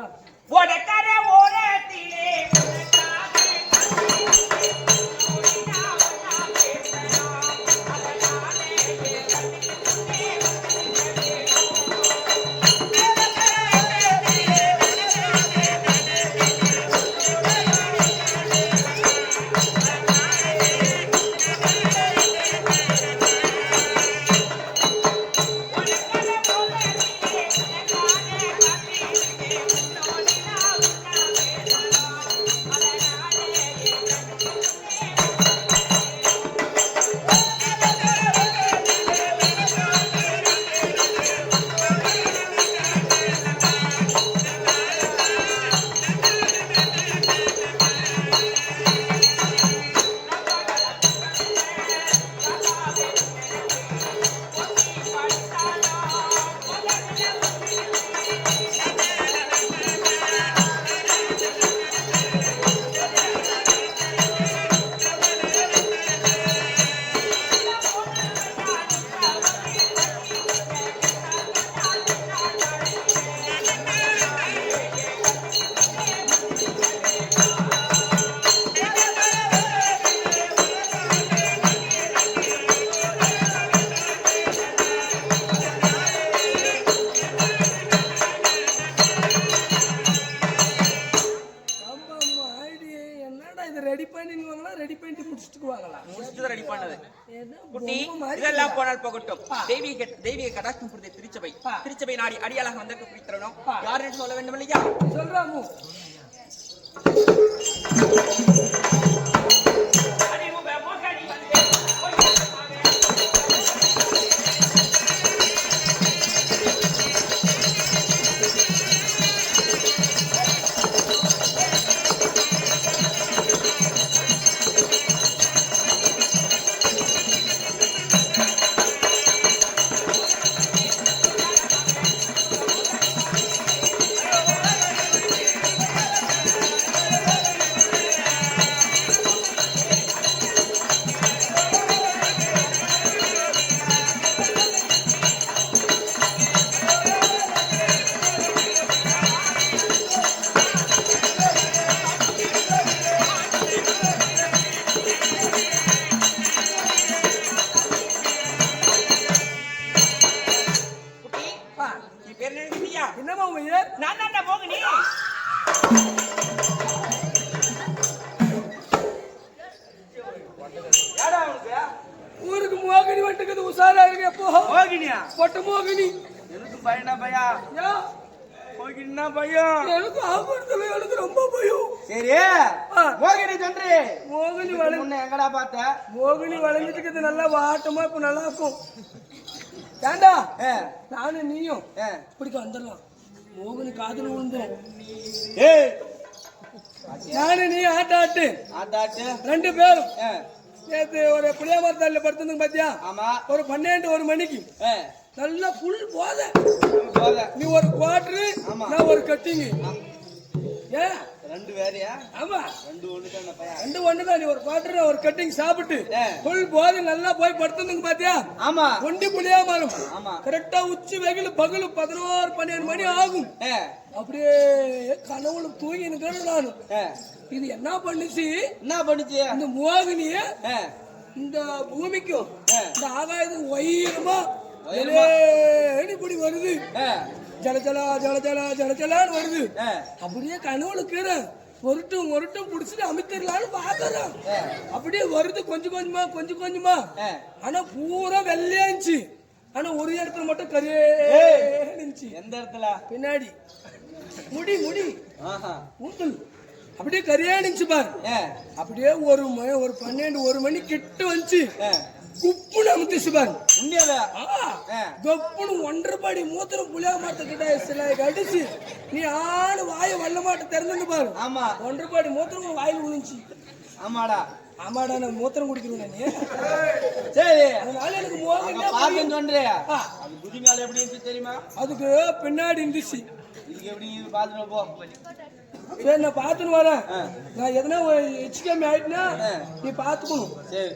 ரெடி பண்ணிடுவாங்களா? ரெடி பண்ணிட்டு முடிச்சுட்டுக்குவாங்களா? முடிச்சுட்டு ரெடி பண்ணது குட்டி இதெல்லாம் போனால் போகட்டும். தெய்வீக கடாட்சம் புரிந்த திருச்சபை நாடி அடியாளாக வந்திருக்க குறித்தரணும் யார் என்று சொல்ல வேண்டும் இல்லையா? சொல்றாமு மோகினி வந்துட்டு உஷாரா இருக்கு. எப்போ மோகினியா? பொட்ட மோகினி. எனக்கு பயனா பையா? ஏன்? மோகினினா பயம். எனக்கு ஆபத்துல எனக்கு ரொம்ப பயம். சரி மோகினி தன்றி மோகினி முன்ன எங்கடா பார்த்த? மோகினி வளைஞ்சிட்டு நல்லா வாட்டமா இப்ப நல்லா இருக்கும். ஏண்டா நானும் நீயும் இப்படிக்கு வந்துடலாம். மோகினி காதுல விழுந்துரும். ஏய் நானு நீ ஆட்டாட்டு ஆட்டாட்டு 2 பேரும் நேத்து ஒரு புளியா மரத்தால படுத்துங்க பாத்தியா? ஆமா. ஒரு 12 மணிக்கு நல்லா புல் போத. நீ ஒரு குவார்டரு, நான் ஒரு கட்டிங். ஏ 2 வேறயா? ஆமா 2 ஒண்ணு தான் பையா. 2 ஒண்ணு தான். நீ ஒரு குவார்டரு, ஒரு கட்டிங் சாப்பிட்டு புல் போத நல்லா போய் படுத்துங்க பாத்தியா? ஆமா. ஒண்டி புளியா மரம். ஆமா. கரெக்டா உச்சி வெயில் பகல் 11 மணி ஆகும். அப்படியே கனவுல தூங்கி நிக்கிறேன் நானு. இது என்ன பண்ணுச்சு? இந்த மோகினிய இந்த பூமிக்கும் இந்த ஆகாயத்துக்கு வயிறமா இப்படி வருது. ஜலஜலா ஜலஜலா ஜலஜலான்னு வருது. அப்படியே கனவுல கீறேன். ஒருட்டும் புடிச்சிட்டு அமைத்திடலான்னு பாக்குறேன். அப்படியே வருது கொஞ்சம் கொஞ்சமா. ஆனா பூரா வெள்ளையாச்சு. ஆனா ஒரு இடத்துல மட்டும் கரியே இருந்துச்சு. எந்த இடத்துல? பின்னாடி முடி ஊத்தல் அப்படியே கரியா இருந்துச்சு பாரு. அப்படியே ஒரு 12 மணி கிட்ட வந்துச்சு. குப்புன்னு அமுத்திச்சு பாரு. கப்புன்னு 1.5 படி மூத்திரம் புளியா மாட்ட கிட்ட சில அடிச்சு நீ ஆளு வாய வல்ல மாட்ட திறந்து பாரு. 1.5 படி மூத்திரம் வாயில் விழுந்துச்சு. ஆமாடா நான் மூத்திரம் குடிக்கிறேன். நீ சரி அதனால எனக்கு மோகினியா சொல்றியா? அது குதிங்கால எப்படி இருந்துச்சு தெரியுமா? அதுக்கு பின்னாடி இருந்துச்சு. இதுக்கு எப்படி பாத்துட்டு போ. சரி நான் பாத்துன்னு வரேன். நான் எதனா எச்சிக்காம ஆயிட்டுனா நீ பாத்துக்கணும். சரி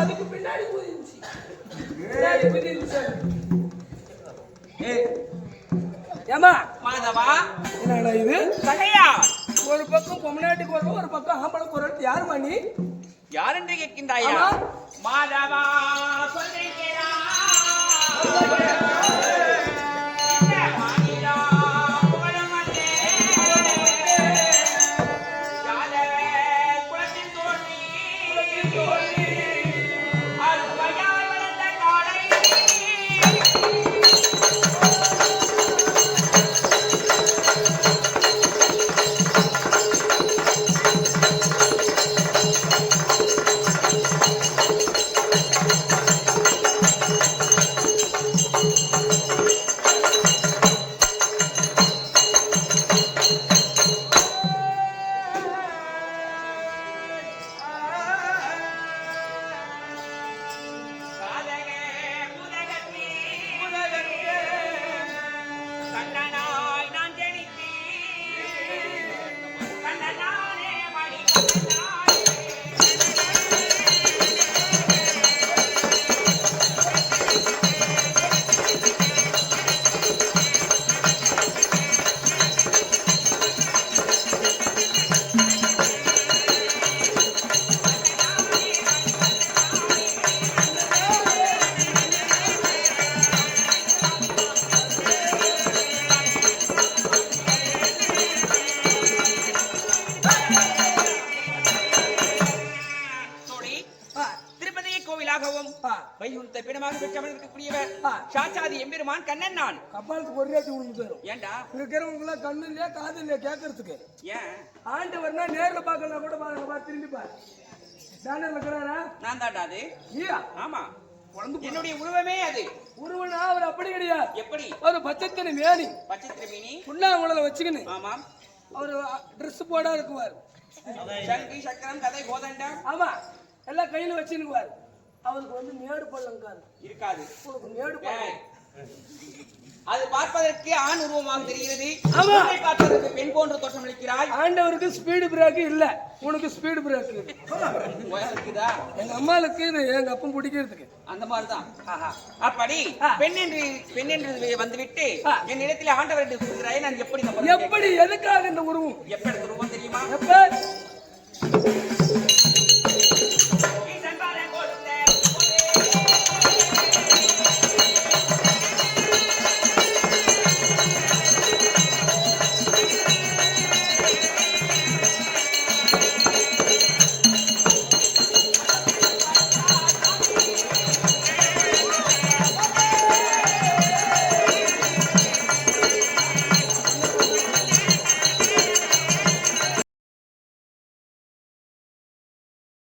அதுக்கு பின்னாடி ஏமா மாதவா என்னடா இது? சகையா ஒரு பக்கம் பொம்மநாட்டி குரல், ஒரு பக்கம் ஆம்பளை குரல். யாருமா நீ? யார் என்று கேட்கின்றாயா? மாதவா சொல்லுகிறா வைகுந்த பிணமாக பெற்றவன் இருக்கக்கூடியவர் சாட்சாதி எம்பெருமான் கண்ணன். நான் கப்பாலுக்கு ஒரு ரேட்டு உனக்கு தரும். ஏண்டா இருக்கிறவங்க கண்ணு இல்லையா காது இல்லையா கேட்கறதுக்கு? ஏன் ஆண்டவர்னா நேர்ல பாக்கலாம் கூட பாருங்க, திரும்பி பாரு. பேனர்ல இருக்கிறாரா? நான் தாண்டா அது. ஆமா என்னுடைய உருவமே அது. உருவனா அவர் அப்படி கிடையாது. எப்படி? ஒரு பச்சைத்தனி மேனி, பச்சைத்தனி மேனி புண்ணாங்குழல வச்சுக்கின்னு. ஆமா அவரு ட்ரெஸ் போடா இருக்குவார். சங்கி சக்கரம் கதை கோதண்டம் ஆமா எல்லாம் கையில வச்சுக்குவார். அவருக்கு மேடு பள்ளம் இருக்காது. உனக்கு மேடு பள்ளம் அது பார்ப்பதற்கு ஆண் உருவமாக தெரிகிறது. ஆமா. உன்னை பார்ப்பதற்கு பெண் போன்ற தோற்றம் அளிக்கிறாய். ஆண்டவருக்கு ஸ்பீடு பிரேக் இல்ல, உனக்கு ஸ்பீடு பிரேக். இருக்குதா? எங்க அம்மாளுக்கு இது எங்க அப்பன் பிடிக்கிறதுக்கு அந்த மாதிரிதான். அப்படி பெண் என்று வந்துவிட்டு என் இடத்துல ஆண்டவர் என்று சொல்கிறாய். நான் எப்படி நம்புறது? எப்படி எதுக்காக இந்த உருவம்? எப்படி உருவம் தெரியுமா? எப்ப